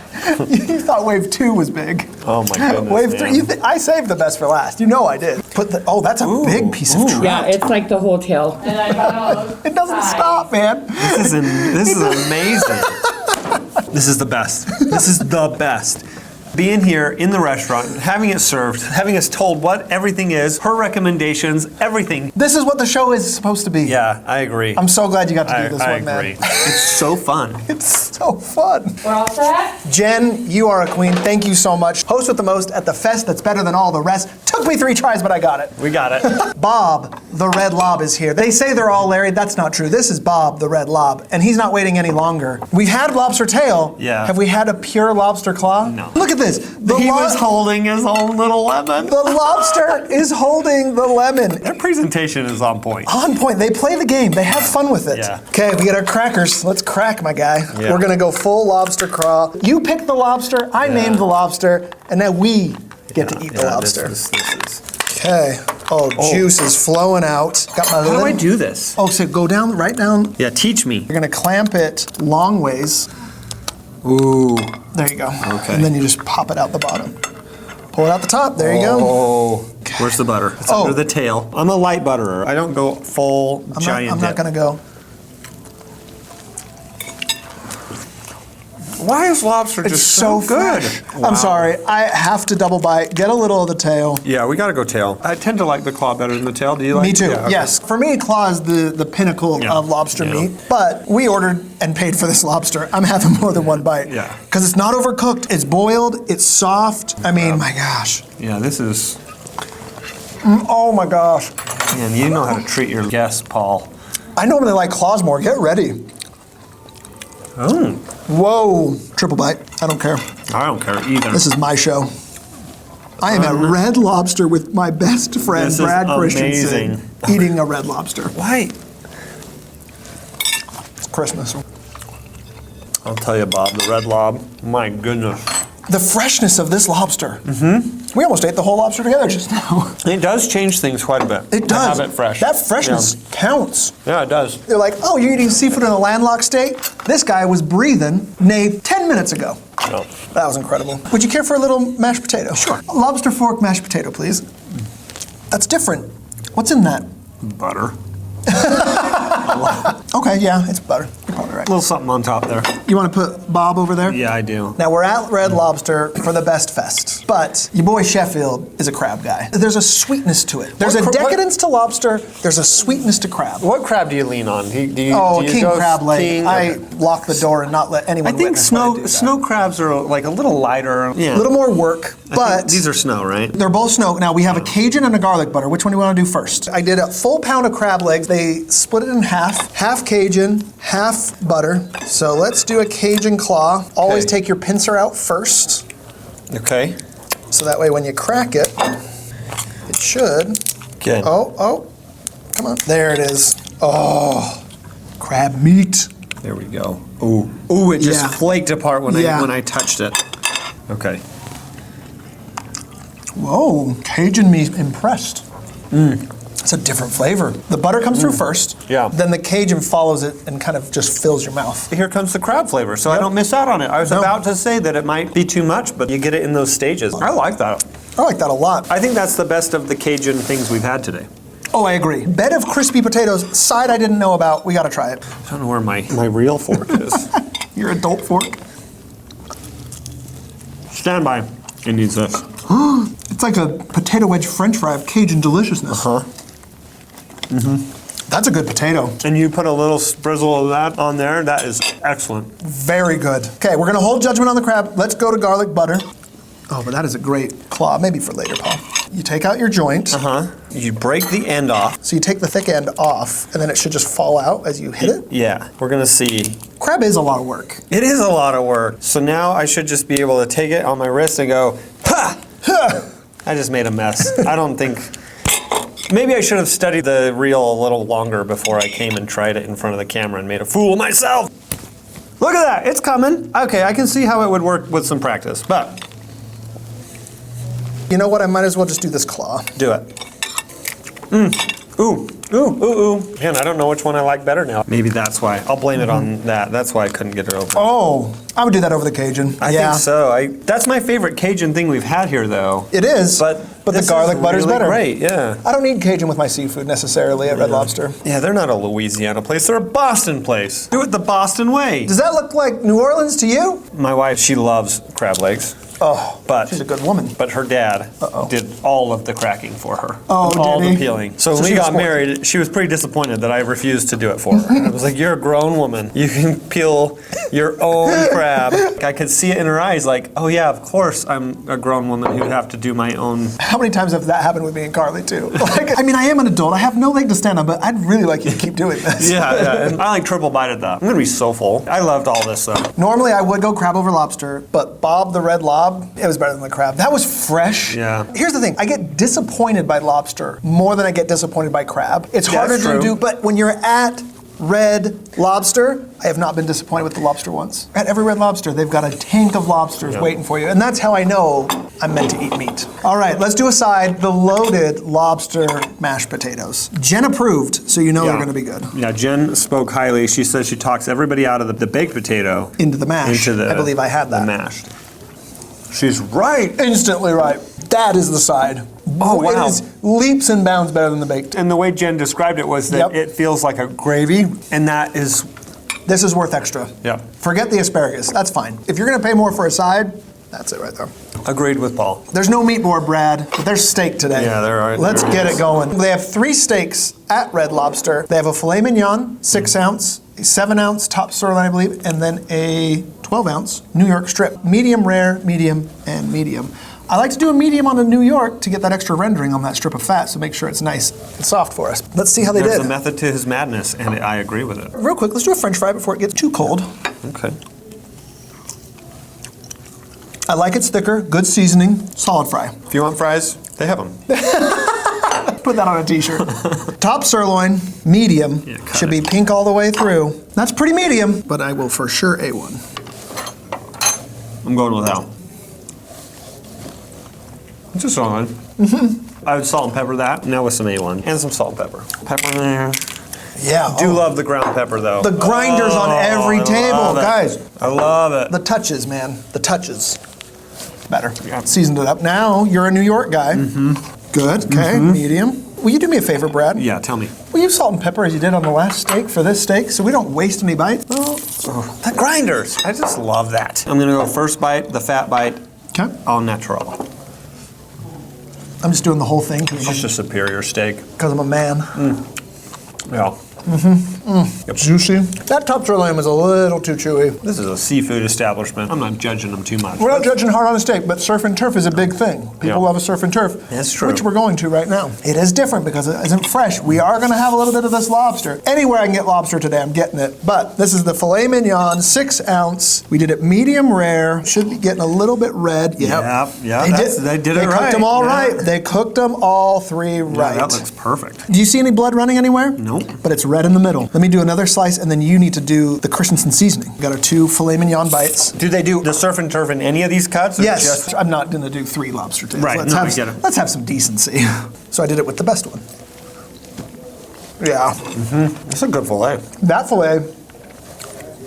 You thought wave 2 was big. Oh my goodness. Wave man. 3, I saved the best for last. You know I did. That's a big piece of trout. yeah, it's like the whole tail. And I got It doesn't stop, man. This is amazing. This is the best. This is the best. Being here in the restaurant, having it served, having us told what everything is, her recommendations, everything. This is what the show is supposed to be. Yeah, I agree. I'm so glad you got to do this I one, man. agree. It's so fun. It's so fun. We're all set? Jen, you are a queen. Thank you so much. Host with the most at the fest that's better than all the rest. Took me 3 tries, but I got it. We got it. Bob the Red Lob is here. They say they're all Larry. That's not true. This is Bob the Red Lob, and he's not waiting any longer. We've had lobster tail. Yeah. Have we had a pure lobster claw? No. Look at this. He was holding his own little lemon. The lobster is holding the lemon. Their presentation is on point. On point. They play the game. They have fun with it. Yeah. Okay, we get our crackers. Let's crack, my guy. Yeah. We're gonna go full lobster craw. You picked the lobster. I named the lobster, and now we get to eat the lobster. This is. Okay. Oh, juice is flowing out. Got my How do I lid. do this? Oh, so go down, right down. Yeah, teach me. You're gonna clamp it long ways. Ooh. There you go. Okay. And then you just pop it out the bottom. Pull it out the top. There you go. Oh. Where's the butter? It's under the tail. I'm a light butterer. I don't go full giant I'm not dip. gonna go. Why is lobster It's just so good? fresh. Wow. I'm sorry. I have to double bite. Get a little of the tail. Yeah, we gotta go tail. I tend to like the claw better than the tail. Do you like Me too. Yeah, okay. Yes. For me, claw is the pinnacle Yeah. of lobster Yeah. meat. But we ordered and paid for this lobster. I'm having more than one bite. Yeah. Because it's not overcooked. It's boiled. It's soft. I mean, my gosh. Yeah, this is. Oh my gosh. Man, you know how to treat your guests, Paul. I normally like claws more. Get ready. Oh. Whoa. Triple bite. I don't care. I don't care either. This is my show. I am at Red Lobster with my best friend, This is Brad Christensen, amazing. eating a Red Lobster. Why? It's Christmas. I'll tell you, Bob, the Red Lob. My goodness. The freshness of this lobster. We almost ate the whole lobster together just now. It does change things quite a bit. It to does. have it fresh. That freshness counts. Yeah, it does. They're like, oh, you're eating seafood in a landlocked state? This guy was breathing, nay, 10 minutes ago. Oh. That was incredible. Would you care for a little mashed potato? Sure. Lobster fork mashed potato, please. That's different. What's in that? Butter. Okay, yeah, it's butter. You're probably right. A little something on top there. You want to put Bob over there? Yeah, I do. Now, we're at Red Lobster for the best fest, but your boy Sheffield is a crab guy. There's a sweetness to it. There's a decadence to lobster, there's a sweetness to crab. What crab do you lean on? Do you King go crab leg. king? I Okay. lock the door and not let anyone I think witness when I do that. snow crabs are like a little lighter. Yeah. A little more work, I think but these are snow, right? they're both snow. Now, we have a Cajun and a garlic butter. Which one do you want to do first? I did a full pound of crab legs. They split it in half Cajun, half butter. So let's do a Cajun claw. Always Okay. take your pincer out first. Okay. So that way when you crack it, it should. Good. Oh, come on. There it is. Oh, crab meat. There we go. Ooh, it just Yeah. flaked apart when Yeah. I touched it. Okay. Whoa, Cajun meat impressed. It's a different flavor. The butter comes through first. Yeah. Then the Cajun follows it and kind of just fills your mouth. Here comes the crab flavor, so I Yep. don't miss out on it. I was No. about to say that it might be too much, but you get it in those stages. I like that. I like that a lot. I think that's the best of the Cajun things we've had today. Oh, I agree. Bed of crispy potatoes, side I didn't know about. We gotta try it. I don't know where my real fork is. Your adult fork. Stand by. It needs this. It's like a potato wedge French fry of Cajun deliciousness. That's a good potato. And you put a little sprizzle of that on there. That is excellent. Very good. Okay, we're gonna hold judgment on the crab. Let's go to garlic butter. Oh, but that is a great claw. Maybe for later, Paul. You take out your joint. You break the end off. So you take the thick end off, and then it should just fall out as you hit it. Yeah, we're gonna see. Crab is a lot of work. It is a lot of work. So now I should just be able to take it on my wrist and go, ha! Huh. I just made a mess. I don't think Maybe I should have studied the reel a little longer before I came and tried it in front of the camera and made a fool of myself. Look at that, it's coming. Okay, I can see how it would work with some practice, but. You know what, I might as well just do this claw. Do it. Ooh. Man, I don't know which one I like better now. Maybe that's why. I'll blame it on that. That's why I couldn't get it over. Oh, I would do that over the Cajun. I think so. That's my favorite Cajun thing we've had here, though. It is, but the garlic butter's really better. Great, yeah. I don't need Cajun with my seafood necessarily at Red Lobster. Yeah, they're not a Louisiana place. They're a Boston place. Do it the Boston way. Does that look like New Orleans to you? My wife, she loves crab legs. Oh, but she's a good woman. But her dad did all of the cracking for her. Oh, all did the he? peeling. So when we got married, she was pretty disappointed that I refused to do it for her. I was like, you're a grown woman. You can peel your own crab. I could see it in her eyes like, oh yeah, of course I'm a grown woman who would have to do my own. How many times have that happened with me and Carly too? Like, I mean, I am an adult. I have no leg to stand on, but I'd really like you to keep doing this. Yeah. And I like triple bited that. I'm gonna be so full. I loved all this though. Normally I would go crab over lobster, but Bob the Red Lob, it was better than the crab. That was fresh. Yeah. Here's the thing, I get disappointed by lobster more than I get disappointed by crab. It's harder to do, but when you're at Red Lobster, I have not been disappointed with the lobster once. At every Red Lobster, they've got a tank of lobsters waiting for you, and that's how I know I'm meant to eat meat. All right, let's do a side, the loaded lobster mashed potatoes. Jen approved, so you know they're gonna be good. Yeah, Jen spoke highly. She says she talks everybody out of the baked potato. Into the mash. I believe I had that. The mashed. She's right. Instantly right. That is the side. Oh, wow. It is leaps and bounds better than the baked. And the way Jen described it was that it feels like a gravy, and that is... This is worth extra. Yeah. Forget the asparagus, that's fine. If you're gonna pay more for a side, that's it right there. Agreed with Paul. There's no meat board, Brad, but there's steak today. Yeah, there are. Let's get it going. They have 3 steaks at Red Lobster. They have a filet mignon, 6 ounce, a 7 ounce top sirloin, I believe, and then a 12 ounce New York strip. Medium rare, medium, and medium. I like to do a medium on a New York to get that extra rendering on that strip of fat, so make sure it's nice and soft for us. Let's see how they There's did. a method to his madness, and I agree with it. Real quick, let's do a French fry before it gets too cold. Okay. I like it's thicker, good seasoning, solid fry. If you want fries, they have them. Put that on a t-shirt. Top sirloin, medium, should be pink all the way through. That's pretty medium, but I will for sure A1. I'm going without. Just sirloin. I would salt and pepper that, now with some A1. And some salt and pepper. Pepper in there. Yeah. I do love the ground pepper though. The grinders on every table, guys. I love it. The touches, man. The touches. Better. Yeah. Seasoned it up. Now, you're a New York guy. Good, okay, medium. Will you do me a favor, Brad? Yeah, tell me. Will you salt and pepper as you did on the last steak for this steak so we don't waste any bites? The grinders. I just love that. I'm gonna go first bite, the fat bite, Okay. au natural. I'm just doing the whole thing It's just a superior steak. because I'm a man. Yeah. Juicy. That top sirloin was a little too chewy. This is a seafood establishment. I'm not judging them too much. We're not judging hard on a steak, but surf and turf is a big thing. People love a surf and turf. That's true. Which we're going to right now. It is different because it isn't fresh. We are going to have a little bit of this lobster. Anywhere I can get lobster today, I'm getting it. But this is the filet mignon, 6 ounce. We did it medium rare. Should be getting a little bit red. Yeah, they did it They right. cooked them all Yeah. right. They cooked them all 3 right. That looks perfect. Do you see any blood running anywhere? Nope. But it's red in the middle. Let me do another slice, and then you need to do the Christensen seasoning. Got our 2 filet mignon bites. Do they do the surf and turf in any of these cuts? Or Yes, just- I'm not going to do 3 lobster tails. Right, Let's no, have, I get it. Let's have some decency. So I did it with the best one. Yeah. That's a good fillet. That filet,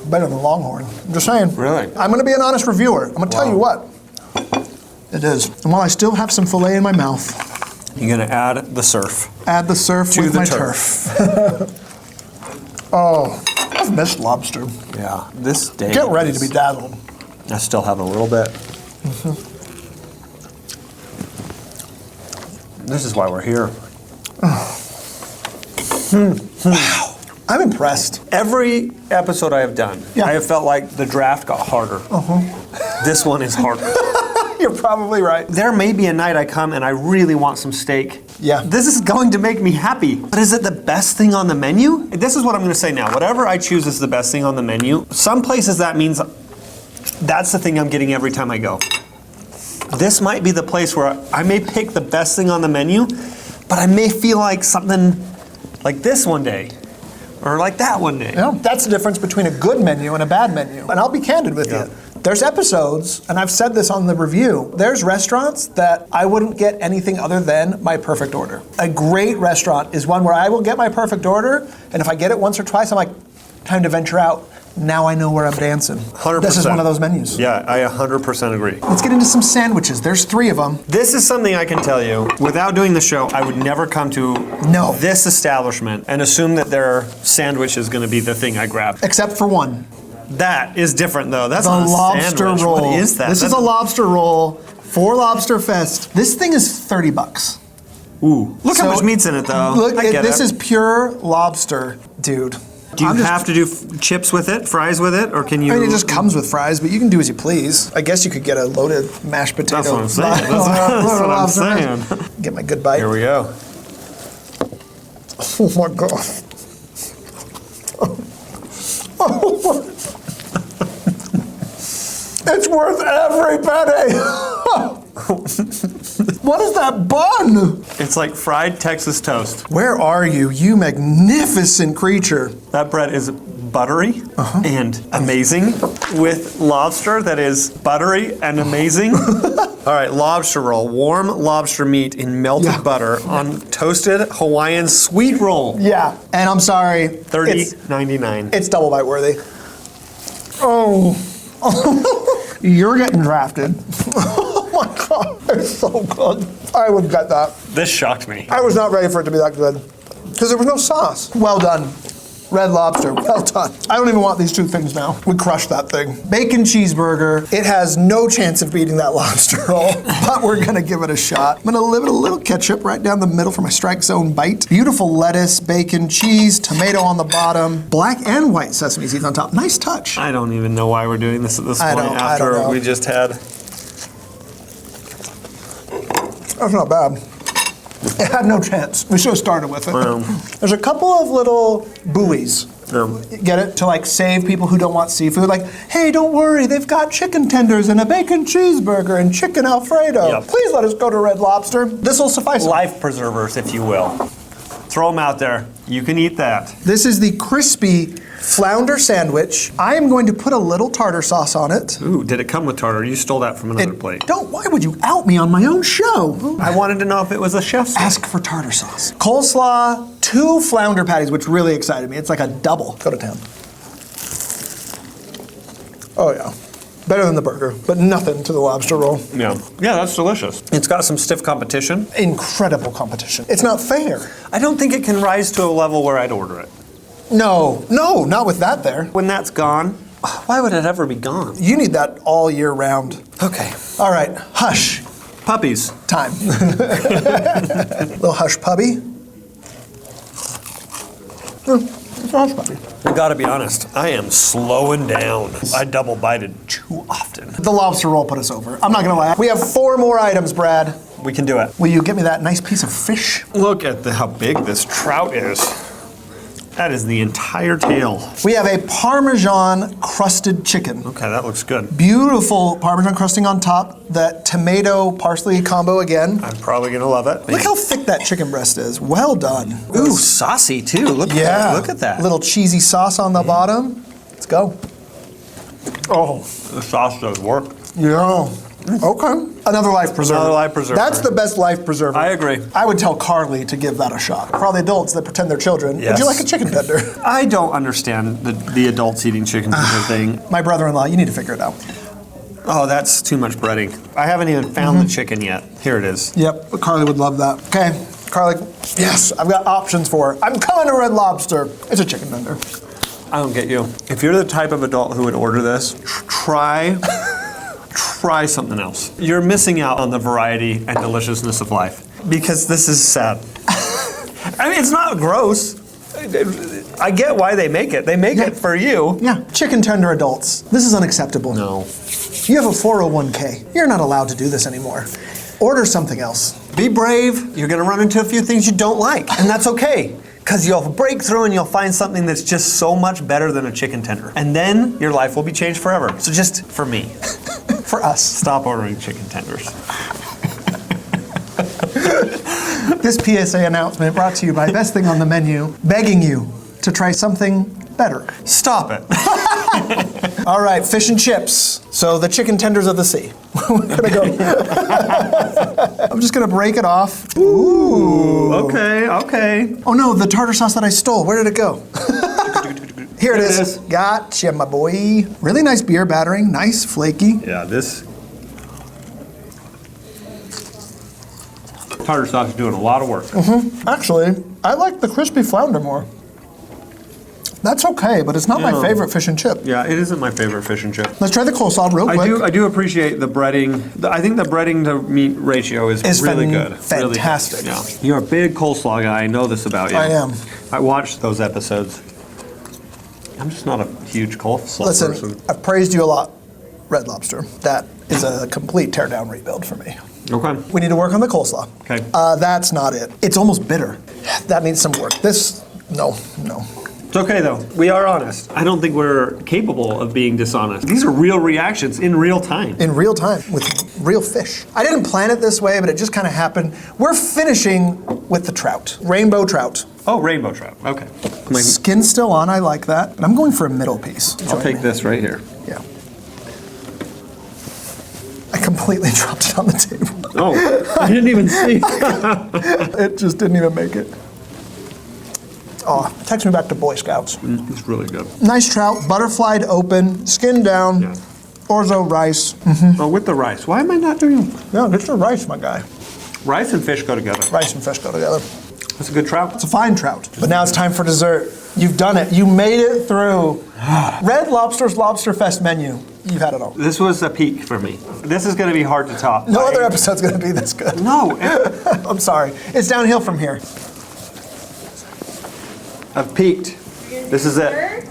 better than Longhorn. I'm just saying. Really? I'm going to be an honest reviewer. I'm going to tell you what. It is. And while I still have some filet in my mouth, You're gonna add the surf. add the surf To with the my turf. turf. Oh, I've missed lobster. Yeah, this steak. Get ready to be dazzled. I still have a little bit. This is why we're here. Wow. I'm impressed. Every episode I have done, Yeah. I have felt like the draft got harder. This one is harder. You're probably right. There may be a night I come and I really want some steak. Yeah. This is going to make me happy. But is it the best thing on the menu? This is what I'm going to say now. Whatever I choose is the best thing on the menu. Some places that means that's the thing I'm getting every time I go. This might be the place where I may pick the best thing on the menu, but I may feel like something like this one day, or like that one day. Yeah, that's the difference between a good menu and a bad menu. And I'll be candid with you. There's episodes, and I've said this on the review, there's restaurants that I wouldn't get anything other than my perfect order. A great restaurant is one where I will get my perfect order, and if I get it once or twice, I'm like, time to venture out. Now I know where I'm dancing. 100%. This is one of those menus. Yeah, I 100% agree. Let's get into some sandwiches. There's 3 of them. This is something I can tell you, without doing the show, I would never come to this establishment and assume that their sandwich is going to be the thing I grab. Except for one. That is different though. That's The not a lobster sandwich. roll. What is that? This is a lobster roll for Lobster Fest. This thing is $30. Ooh. Look how So, much meat's in it though. Look, I get this it. is pure lobster, dude. Do you have to do chips with it, fries with it, or can you? I mean, it just comes with fries, but you can do as you please. I guess you could get a loaded mashed potato. That's what I'm saying. That's what I'm saying. Get my good bite. Here we go. Oh my god. It's worth every penny. What is that bun? It's like fried Texas toast. Where are you, you magnificent creature? That bread is buttery and amazing with lobster that is buttery and amazing. All right, lobster roll. Warm lobster meat in melted butter on toasted Hawaiian sweet roll. Yeah, and I'm sorry. $30.99. It's double bite worthy. Oh. You're getting drafted. Oh my god, it's so good. I would get that. This shocked me. I was not ready for it to be that good. Because there was no sauce. Well done. Red Lobster, well done. I don't even want these 2 things now. We crushed that thing. Bacon cheeseburger. It has no chance of beating that lobster roll, but we're gonna give it a shot. I'm gonna give it a little ketchup right down the middle for my strike zone bite. Beautiful lettuce, bacon, cheese, tomato on the bottom, black and white sesame seeds on top. Nice touch. I don't even know why we're doing this at this point I don't after know. we just had. That's not bad. It had no chance. We should have started with it. Wow. There's a couple of little buoys. Get it? To like save people who don't want seafood. Like, hey, don't worry, they've got chicken tenders and a bacon cheeseburger and chicken Alfredo. Yep. Please let us go to Red Lobster. This will suffice. Life preservers, if you will. Throw them out there. You can eat that. This is the crispy flounder sandwich. I am going to put a little tartar sauce on it. Ooh, did it come with tartar? You stole that from another plate. Why would you out me on my own show? I wanted to know if it was a chef's. Ask for tartar sauce. Coleslaw, 2 flounder patties, which really excited me. It's like a double. Go to town. Oh yeah. Better than the burger, but nothing to the lobster roll. Yeah. Yeah, that's delicious. It's got some stiff competition. Incredible competition. It's not fair. I don't think it can rise to a level where I'd order it. No, not with that there. When that's gone, why would it ever be gone? You need that all year round. Okay. All right, hush Puppies. time. Little hush puppy. Hush puppy. I gotta be honest, I am slowing down. I double bited too often. The lobster roll put us over. I'm not gonna lie. We have 4 more items, Brad. We can do it. Will you get me that nice piece of fish? Look at how big this trout is. That is the entire tail. We have a Parmesan crusted chicken. Okay, that looks good. Beautiful Parmesan crusting on top. That tomato parsley combo again. I'm probably gonna love it. Look how thick that chicken breast is. Well done. Ooh, saucy too. Look at that. Look at that. Little cheesy sauce on the bottom. Let's go. Oh, The sauce does work. yeah. Okay. Another life preserver. Another life preserver. That's the best life preserver. I agree. I would tell Carly to give that a shot. For all the adults that pretend they're children, would Yes. you like a chicken tender? I don't understand the adults eating chicken tender thing. My brother-in-law, you need to figure it out. Oh, that's too much breading. I haven't even found the chicken yet. Here it is. Yep, Carly would love that. Okay, Carly, yes, I've got options for her. I'm coming to Red Lobster. It's a chicken tender. I don't get you. If you're the type of adult who would order this, try something else. You're missing out on the variety and deliciousness of life because this is sad. I mean, it's not gross. I get why they make it. They make it for you. Yeah, chicken tender adults. This is unacceptable. No. You have a 401k. You're not allowed to do this anymore. Order something else. Be brave. You're going to run into a few things you don't like, and that's okay. Because you'll break through and you'll find something that's just so much better than a chicken tender. And then your life will be changed forever. So just for me. For us. Stop ordering chicken tenders. This PSA announcement brought to you by Best Thing on the Menu, begging you to try something better. Stop it. All right, fish and chips. So the chicken tenders of the sea. We're gonna go. I'm just gonna break it off. Ooh, okay. Oh no, the tartar sauce that I stole, where did it go? Here it is. Gotcha, my boy. Really nice beer battering, nice, flaky. Yeah, this tartar sauce is doing a lot of work. Actually, I like the crispy flounder more. That's okay, but it's not my favorite fish and chip. Yeah, it isn't my favorite fish and chip. Let's try the coleslaw real quick. I do appreciate the breading. I think the breading to meat ratio is really good. Fantastic. Really, yeah. You're a big coleslaw guy. I know this about you. I am. I watched those episodes. I'm just not a huge coleslaw Listen, person. I've praised you a lot, Red Lobster. That is a complete teardown rebuild for me. Okay. We need to work on the coleslaw. Okay. That's not it. It's almost bitter. That needs some work. This, no. It's okay though. We are honest. I don't think we're capable of being dishonest. These are real reactions in real time. In real time with real fish. I didn't plan it this way, but it just kind of happened. We're finishing with the trout, rainbow trout. Oh, rainbow trout. Okay. Skin still on, I like that. But I'm going for a middle piece. I'll take this right here. Yeah. I completely dropped it on the table. Oh, I didn't even see. It just didn't even make it. Oh, takes me back to Boy Scouts. It's really good. Nice trout, butterflied open, skin down, Yeah. orzo rice. Oh, with the rice. Why am I not doing Yeah, get your rice, my guy. rice and fish go together? Rice and fish go together. That's a good trout. It's a fine trout. But now it's time for dessert. You've done it. You made it through. Red Lobster's Lobster Fest menu. You've had it all. This was a peak for me. This is going to be hard to top. No other episode's going to be this good. No. I'm sorry. It's downhill from here. I've peaked. This is it.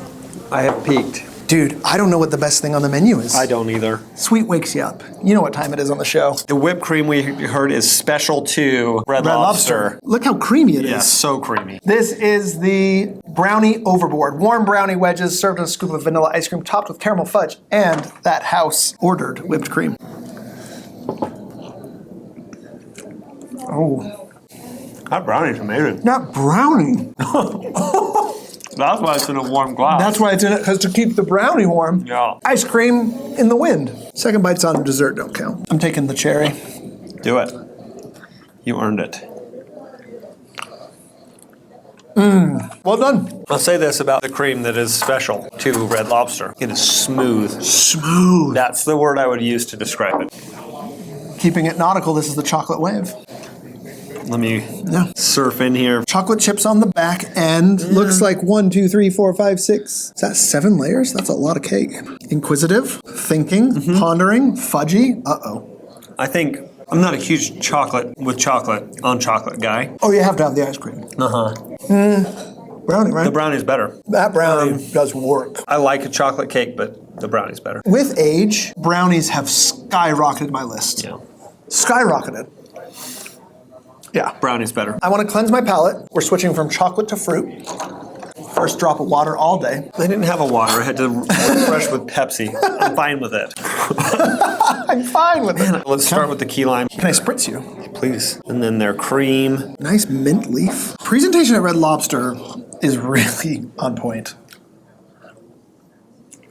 I have peaked. Dude, I don't know what the best thing on the menu is. I don't either. Sweet wakes you up. You know what time it is on the show. The whipped cream we heard is special to Red Lobster. Look how creamy it is. Yeah, so creamy. This is the brownie overboard. Warm brownie wedges served with a scoop of vanilla ice cream topped with caramel fudge and that house ordered whipped cream. Oh. That brownie's amazing. That brownie. That's why it's in a warm glass. That's why it's in it, because to keep the brownie warm. Yeah. Ice cream in the wind. Second bites on dessert don't count. I'm taking the cherry. Do it. You earned it. Well done. I'll say this about the cream that is special to Red Lobster. It is smooth. Smooth. That's the word I would use to describe it. Keeping it nautical, this is the chocolate wave. Let me surf in here. Chocolate chips on the back end. Looks like 1, 2, 3, 4, 5, 6. Is that 7 layers? That's a lot of cake. Inquisitive, thinking, pondering, fudgy. Uh-oh. I think I'm not a huge chocolate on chocolate guy. Oh, you have to have the ice cream. Uh-huh. Brownie, right? The brownie's better. That brownie does work. I like a chocolate cake, but the brownie's better. With age, brownies have skyrocketed my list. Yeah. Skyrocketed. Yeah. Brownie's better. I want to cleanse my palate. We're switching from chocolate to fruit. First drop of water all day. I didn't have a water. I had to refresh with Pepsi. I'm fine with it. I'm fine with it. Let's start with the key lime. Can I spritz you? Please. And then their cream. Nice mint leaf. Presentation at Red Lobster is really on point.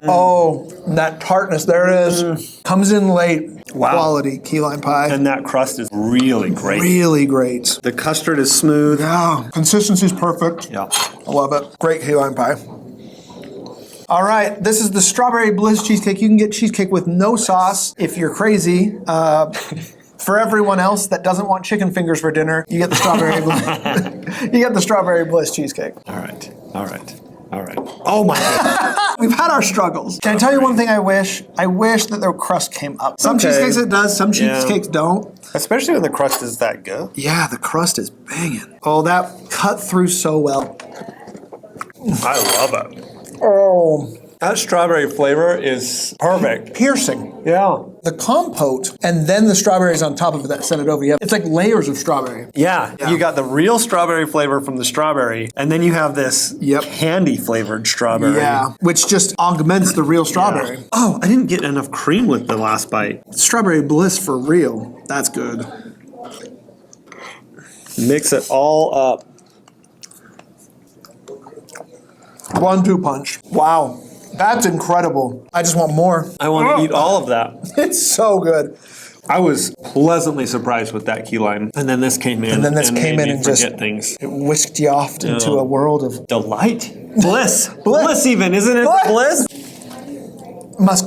Oh, that tartness, there it is. Comes in late. Wow. Quality key lime pie. And that crust is really great. Really great. The custard is smooth. Yeah, consistency's perfect. Yeah. I love it. Great key lime pie. All right, this is the strawberry bliss cheesecake. You can get cheesecake with no sauce if you're crazy. For everyone else that doesn't want chicken fingers for dinner, you get the strawberry bliss. You get the strawberry bliss cheesecake. All right. Oh my God. We've had our struggles. Can I tell you one thing I wish? I wish that the crust came up. Some Okay. cheesecakes it does, some Yeah. cheesecakes don't. Especially when the crust is that good. Yeah, the crust is banging. Oh, that cut through so well. I love it. Oh, That strawberry flavor is perfect. piercing. Yeah. The compote and then the strawberries on top of it that set it over. It's like layers of strawberry. Yeah, you got the real strawberry flavor from the strawberry, and then you have this candy flavored strawberry. Yeah, which just augments the real strawberry. Oh, I didn't get enough cream with the last bite. Strawberry bliss for real. That's good. Mix it all up. 1-2 punch. Wow. That's incredible. I just want more. I want to eat all of that. It's so good. I was pleasantly surprised with that key lime. And then this came in. Made me and just forget things. it whisked you off into a world of Delight. Bliss. Bliss even, isn't it? Bliss. must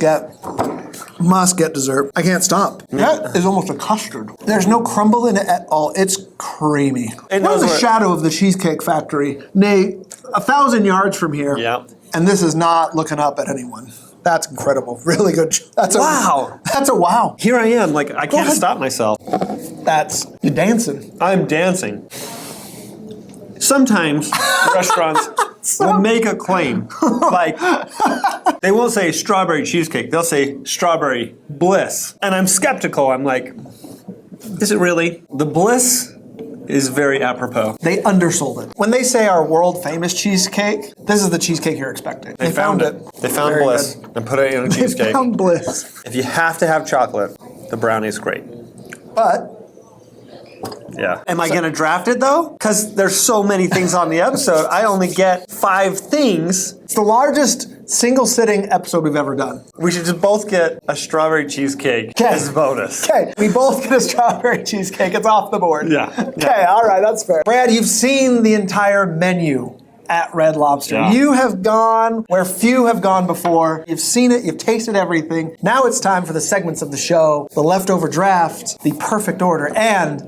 get dessert. I can't stop. That is almost a custard. There's no crumble in it at all. It's creamy. It We're knows in the where- shadow of the Cheesecake Factory, nay, 1,000 yards from here. Yeah. And this is not looking up at anyone. That's incredible. Really good. That's a Wow. That's a wow. Here I am, like I can't ahead. stop myself. You're dancing. I'm dancing. Sometimes restaurants will make a claim. Like, they won't say strawberry cheesecake, they'll say strawberry bliss. And I'm skeptical. I'm like, is it really? The bliss is very apropos. They undersold it. When they say our world famous cheesecake, this is the cheesecake you're expecting. They found it. They found Very bliss good. and put it in a They cheesecake. found bliss. If you have to have chocolate, the brownie's great. But Yeah. Am I going to draft it though? Because there's so many things on the episode. I only get 5 things. it's the largest single sitting episode we've ever done. We should just both get a strawberry cheesecake as a bonus. Okay, we both get a strawberry cheesecake. It's off the board. Yeah. Okay, all right, that's fair. Brad, you've seen the entire menu at Red Lobster. Yeah. You have gone where few have gone before. You've seen it, you've tasted everything. Now it's time for the segments of the show, the leftover draft, the perfect order, and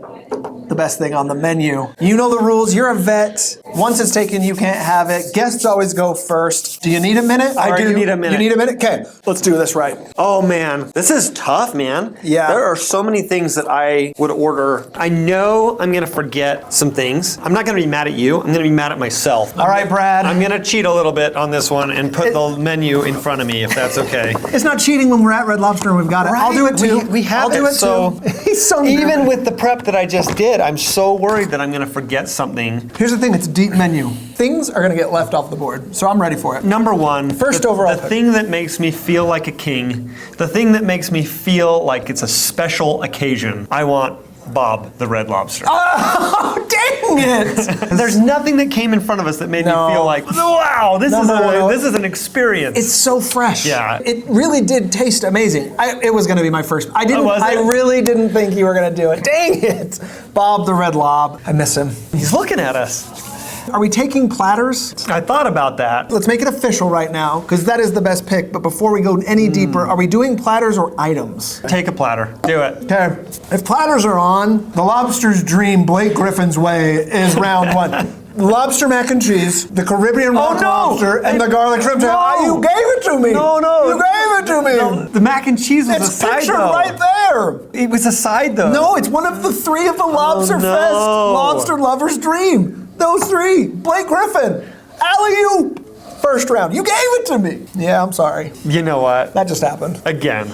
the best thing on the menu. You know the rules. You're a vet. Once it's taken, you can't have it. Guests always go first. Do you need a minute? I Or do need a minute. You need a minute? Okay, let's do this right. Oh man, this is tough, man. Yeah. There are so many things that I would order. I know I'm gonna forget some things. I'm not gonna be mad at you. I'm gonna be mad at myself. All right, Brad. I'm gonna cheat a little bit on this one and put the menu in front of me, if that's okay. It's not cheating when we're at Red Lobster and we've got it. I'll do it too. We have I'll do it so too. He's so even nervous. with the prep that I just did, I'm so worried that I'm gonna forget something. Here's the thing, it's a deep menu. Things are gonna get left off the board, so I'm ready for it. Number one, First the, overall the pick. thing that makes me feel like a king, the thing that makes me feel like it's a special occasion, I want Bob the Red Lobster. Oh, dang it! There's nothing that came in front of us that made No. me feel like, wow, this is an experience. It's so fresh. Yeah. It really did taste amazing. It was gonna be my first. I was it? really didn't think you were gonna do it. Dang it! Bob the Red Lob. I miss him. He's looking at us. Are we taking platters? I thought about that. Let's make it official right now, because that is the best pick. But before we go any deeper, are we doing platters or items? Take a platter. Do it. Okay. If platters are on, the lobster's dream, Blake Griffin's way, is round one. Lobster mac and cheese, the Caribbean rock lobster, and the garlic shrimp. No. You gave it to me. No. You gave it to me. No, the mac and cheese was a It's side pictured though. right there. It was a side though. No, it's one of the 3 of the Lobster no. Fest lobster lover's dream. Those 3. Blake Griffin, alley-oop, first round. You gave it to me. Yeah, I'm sorry. You know what? That just happened. Again.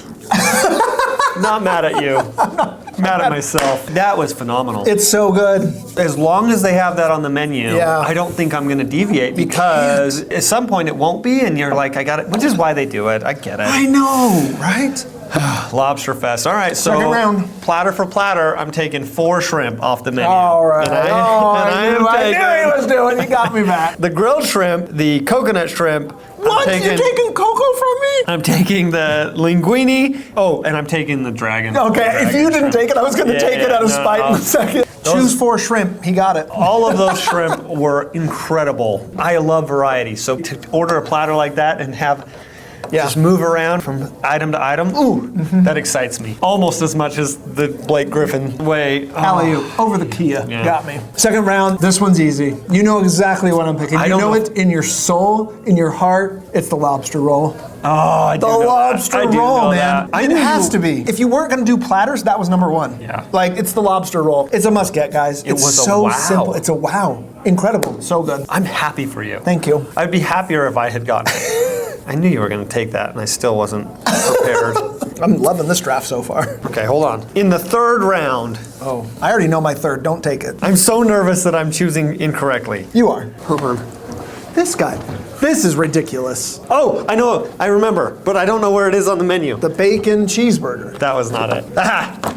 Not mad at you. Mad at myself. That was phenomenal. It's so good. As long as they have that on the menu, Yeah. I don't think I'm going to deviate because at some point it won't be, and you're like, I got it, which is why they do it. I get I it. know, right? Lobster Fest. All right, so Second round. platter for platter, I'm taking 4 shrimp off the menu. All right. And I am I knew taking he was doing it. You got me back. the grilled shrimp, the coconut shrimp. What? You're taking cocoa from me? I'm taking the linguine. Oh, and I'm taking the dragon. Okay, if you didn't take it, I was going to take it out of spite in a second. Choose 4 shrimp. He got it. All of those shrimp were incredible. I love variety. So to order a platter like that and have just move around from item to item, that excites me. Almost as much as the Blake Griffin way. Alley-oop, over the Kia. Yeah. Got me. Second round, this one's easy. You know exactly what I'm picking. I You don't know know. it in your soul, in your heart. It's the lobster roll. Oh, I do The know that. lobster I do roll, know man. that. It has to be. If you weren't going to do platters, that was number 1. Yeah. Like, it's the lobster roll. It's a must get, guys. It's was a so wow. simple. It's a wow. Incredible. So good. I'm happy for you. Thank you. I'd be happier if I had gotten it. I knew you were going to take that, and I still wasn't prepared. I'm loving this draft so far. Okay, hold on. In the 3rd round, Oh, I already know my third. Don't take it. I'm so nervous that I'm choosing incorrectly. You are. This guy. This is ridiculous. Oh, I know. I remember, but I don't know where it is on the menu. The bacon cheeseburger. That was not it. Ah!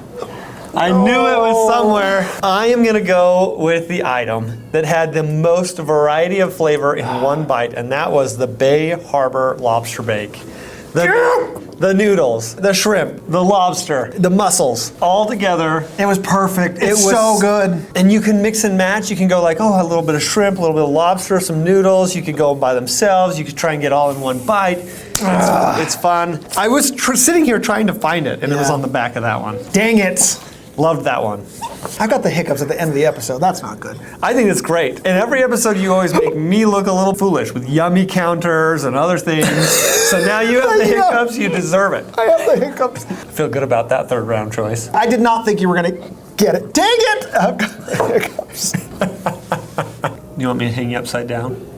I knew it was somewhere. I am gonna go with the item that had the most variety of flavor in one bite, and that was the Bar Harbor Lobster Bake. The noodles, the shrimp, the lobster, the mussels, all together. It was perfect. It was so good. And you can mix and match. You can go like, oh, a little bit of shrimp, a little bit of lobster, some noodles. You could go by themselves. You could try and get all in one bite. It's fun. I was sitting here trying to find it, and it was on the back of that one. Dang it. Loved that one. I got the hiccups at the end of the episode. That's not good. I think it's great. In every episode, you always make me look a little foolish with yummy counters and other things. So now you have the hiccups. You deserve it. I have the hiccups. I feel good about that third round choice. I did not think you were going to get it. Dang it! I've got the hiccups. You want me to hang you upside down?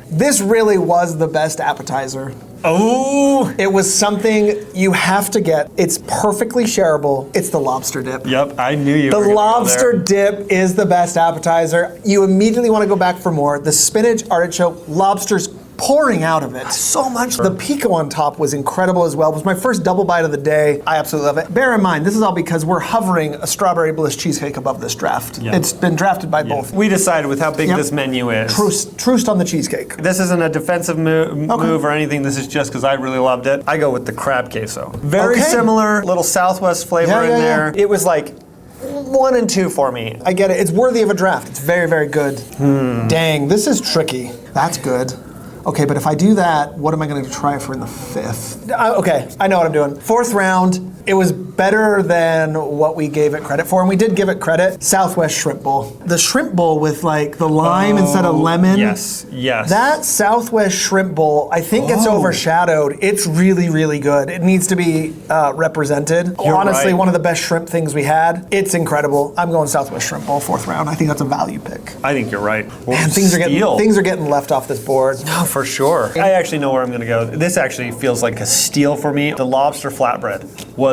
This really was the best appetizer. Oh! It was something you have to get. It's perfectly shareable. It's the lobster dip. Yep, I knew you were The gonna lobster go there. dip is the best appetizer. You immediately want to go back for more. The spinach artichoke, lobster's pouring out of it. So much. The pico on top was incredible as well. It was my first double bite of the day. I absolutely love it. Bear in mind, this is all because we're hovering a strawberry bliss cheesecake above this draft. Yep. It's been drafted by both. We decided with how big Yep. this menu is. Truced on the cheesecake. This isn't a defensive move or anything. This is just because I really loved it. I go with the crab queso. Very Okay. similar, little Southwest flavor Yeah, in yeah, there. yeah. It was like 1 and 2 for me. I get it. It's worthy of a draft. It's very, very good. Dang, this is tricky. That's good. Okay, but if I do that, what am I going to try for in the 5th? Okay, I know what I'm doing. 4th round, it was better than what we gave it credit for, and we did give it credit. Southwest Shrimp Bowl. The shrimp bowl with like the lime instead of lemon. Yes, yes. That Southwest Shrimp Bowl, I think it's overshadowed. It's really, really good. It needs to be represented. You're Honestly, right. one of the best shrimp things we had. It's incredible. I'm going Southwest Shrimp Bowl 4th round. I think that's a value pick. I think you're right. Well, Man, things are getting left off this board. No, for sure. I actually know where I'm going to go. This actually feels like a steal for me. The lobster flatbread was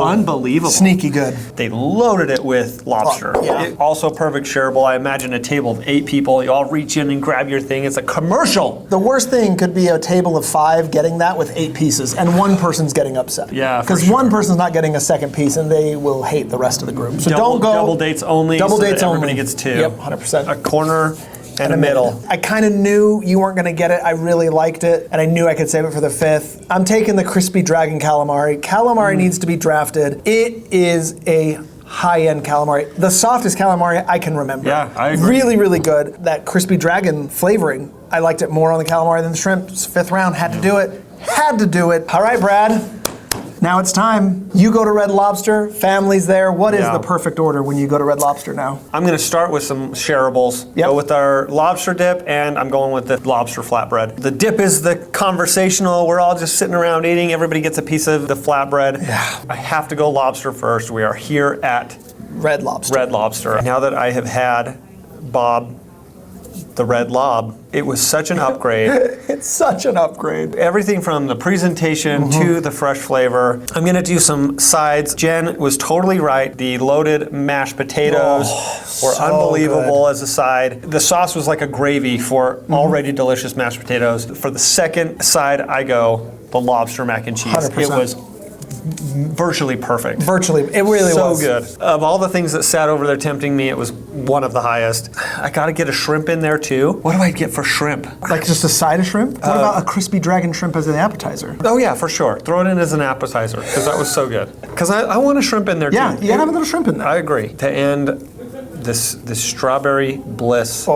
unbelievable. Sneaky good. They loaded it with lobster. Yeah. It also perfect shareable. I imagine a table of 8 people. You all reach in and grab your thing. It's a commercial. The worst thing could be a table of 5 getting that with 8 pieces, and one person's getting upset. Yeah, for because sure. one person's not getting a second piece, and they will hate the rest of the group. So don't go double dates only. Double so that dates only. Everybody gets 2. Yep, 100%. A corner and a middle. I kind of knew you weren't going to get it. I really liked it, and I knew I could save it for the 5th. I'm taking the crispy dragon calamari. Calamari needs to be drafted. It is a high-end calamari. The softest calamari I can remember. Yeah, I agree. Really, really good. That crispy dragon flavoring, I liked it more on the calamari than the shrimp. It's 5th round, had to do it. Had to do it. All right, Brad. Now it's time. You go to Red Lobster, family's there. What is Yeah. the perfect order when you go to Red Lobster now? I'm going to start with some shareables. Yep. Go with our lobster dip, and I'm going with the lobster flatbread. The dip is the conversational. We're all just sitting around eating. Everybody gets a piece of the flatbread. Yeah. I have to go lobster first. We are here at Red Lobster. Red Lobster. Now that I have had Bob the Red Lob, it was such an upgrade. It's such an upgrade. Everything from the presentation to the fresh flavor. I'm gonna do some sides. Jen was totally right. The loaded mashed potatoes were so unbelievable good. as a side. The sauce was like a gravy for already delicious mashed potatoes. For the second side, I go the lobster mac and cheese. 100%. It was virtually perfect. Virtually, it really So was. good. Of all the things that sat over there tempting me, it was one of the highest. I gotta get a shrimp in there too. What do I get for shrimp? Like just a side of shrimp? What about a crispy dragon shrimp as an appetizer? Oh yeah, for sure. Throw it in as an appetizer, because that was so good. Because I want a shrimp in there Yeah, too. you gotta have a little shrimp in there. I agree. To end this strawberry bliss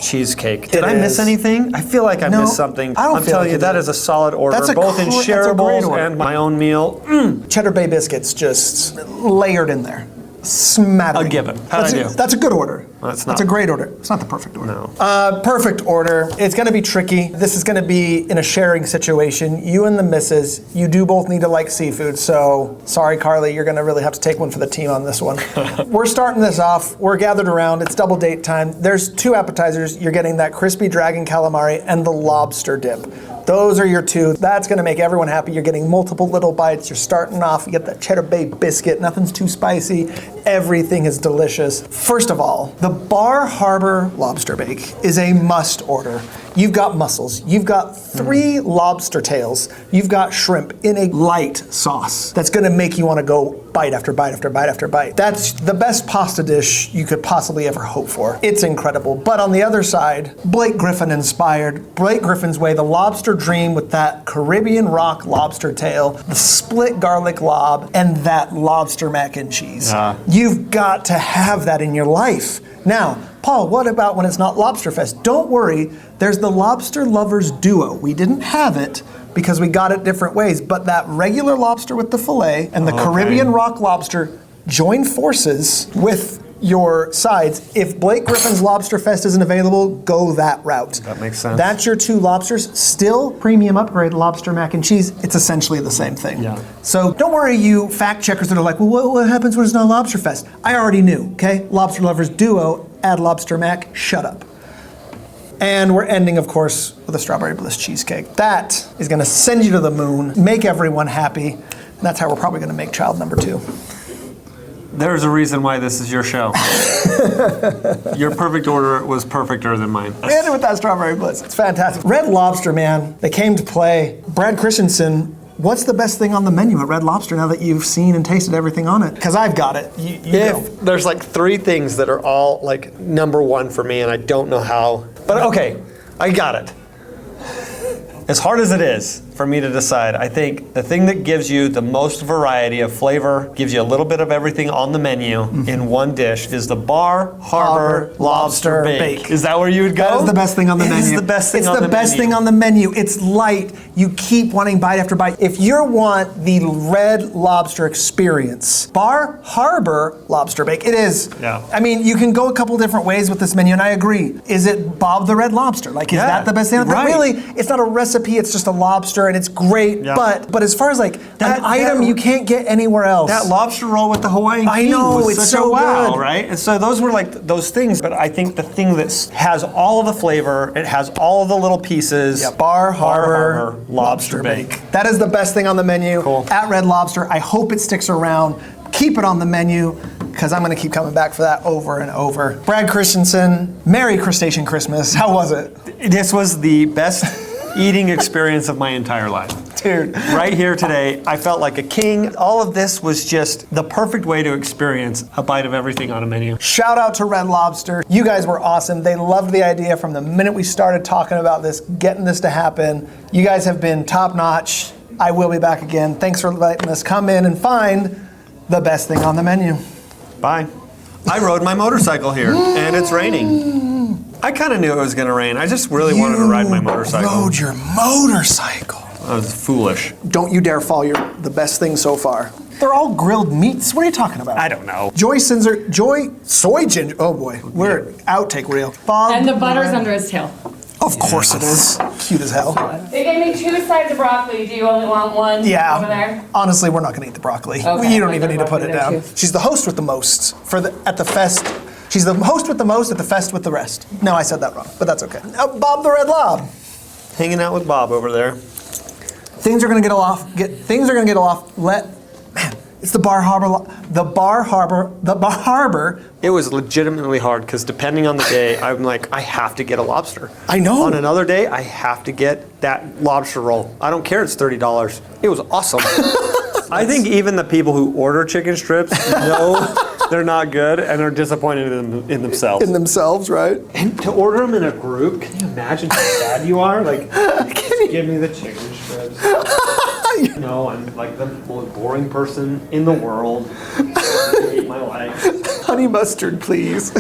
cheesecake. Did I miss is. anything? I feel like I No, missed something. I don't I'm feel telling like you, you that did. is a solid order, That's a both in that's a great shareables order. and my own meal. Cheddar Bay biscuits just layered in there. Smattering. A given. How'd I do? That's a good order. That's That's not. a great order. It's not the perfect order. No. Perfect order. It's going to be tricky. This is going to be in a sharing situation. You and the missus, you do both need to like seafood. So, sorry, Carly, you're going to really have to take one for the team on this one. We're starting this off. We're gathered around. It's double date time. There's 2 appetizers. You're getting that crispy dragon calamari and the lobster dip. Those are your 2. That's going to make everyone happy. You're getting multiple little bites. You're starting off. You get that Cheddar Bay biscuit. Nothing's too spicy. Everything is delicious. First of all, the Bar Harbor Lobster Bake is a must order. You've got mussels. You've got 3 lobster tails. You've got shrimp in a light sauce that's gonna make you wanna go bite after bite after bite after bite. That's the best pasta dish you could possibly ever hope for. It's incredible. But on the other side, Blake Griffin inspired, Blake Griffin's way, the lobster dream with that Caribbean rock lobster tail, the split garlic lob, and that lobster mac and cheese. You've got to have that in your life. Now, Paul, what about when it's not Lobster Fest? Don't worry, there's the Lobster Lovers Duo. We didn't have it because we got it different ways, but that regular lobster with the fillet and the Caribbean rock lobster join forces with your sides. If Blake Griffin's Lobster Fest isn't available, go that route. That makes sense. That's your 2 lobsters. Still premium upgrade lobster mac and cheese. It's essentially the same thing. Yeah. So don't worry, you fact checkers that are like, well, what happens when it's not Lobster Fest? I already knew, okay? Lobster Lovers Duo, add lobster mac, shut up. And we're ending, of course, with a strawberry bliss cheesecake. That is gonna send you to the moon, make everyone happy, and that's how we're probably gonna make child number 2. There's a reason why this is your show. Your perfect order was perfecter than mine. We ended with that strawberry bliss. It's fantastic. Red Lobster, man, they came to play. Brad Christensen, what's the best thing on the menu at Red Lobster now that you've seen and tasted everything on it? Because I've got it. You go. There's like 3 things that are all like number 1 for me, and I don't know how. But okay, I got it. As hard as it is for me to decide, I think the thing that gives you the most variety of flavor, gives you a little bit of everything on the menu in one dish, is the Bar Harbor Lobster Bake. Is that where you would go? That is the best thing on the menu. It is the best thing it's on the the best menu. thing on the menu. It's light. You keep wanting bite after bite. If you want the Red Lobster experience, Bar Harbor Lobster Bake, it is. Yeah. I mean, you can go a couple different ways with this menu, and I agree. Is it Bob the Red Lobster? Like, is Yeah, that the best thing? right. Really, it's not a recipe. It's just a lobster, and it's great. Yeah. But as far as like That- an item that- you can't get anywhere else. That lobster roll with the Hawaiian I king know, was it's such so a wow, good. right? And so those were like those things, but I think the thing that has all of the flavor, it has all of the little pieces. Yeah, Bar Harbor Harbor Lobster Bake. That is the best thing on the menu Cool. at Red Lobster. I hope it sticks around. Keep it on the menu because I'm going to keep coming back for that over and over. Brad Christensen, Merry Crustacean Christmas. How was it? This was the best eating experience of my entire life. Dude. Right here today, I felt like a king. All of this was just the perfect way to experience a bite of everything on a menu. Shout out to Red Lobster. You guys were awesome. They loved the idea from the minute we started talking about this, getting this to happen. You guys have been top notch. I will be back again. Thanks for letting us come in and find the best thing on the menu. Bye. I rode my motorcycle here, and it's raining. I kind of knew it was going to rain. I just really wanted to ride my motorcycle. Rode your motorcycle. I was foolish. Don't you dare fall. You're the best thing so far. They're all grilled meats. What are you talking about? I don't know. Joy soy ginger. Oh boy, we're outtake reel. Bob. And the butter's under his tail. Of course it is. Cute as hell. They gave me 2 sides of broccoli. Do you only want one over Yeah. there? Honestly, we're not gonna eat the broccoli. Okay, You don't I'll even eat need the to put it broccoli down. there, too. She's the host with the most at the fest. She's the host with the most at the fest with the rest. No, I said that wrong, but that's okay. Bob the Red Lob. Hanging out with Bob over there. Things are gonna get off. It's the Bar Harbor. It was legitimately hard because depending on the day, I'm like, I have to get a lobster. I know. On another day, I have to get that lobster roll. I don't care, it's $30. It was awesome. I think even the people who order chicken strips know they're not good and are disappointed in themselves. In themselves, right? And to order them in a group, can you imagine how sad you are? Like, give me the chicken strips. No, I'm like the most boring person in the world. I hate my life. Honey mustard, please.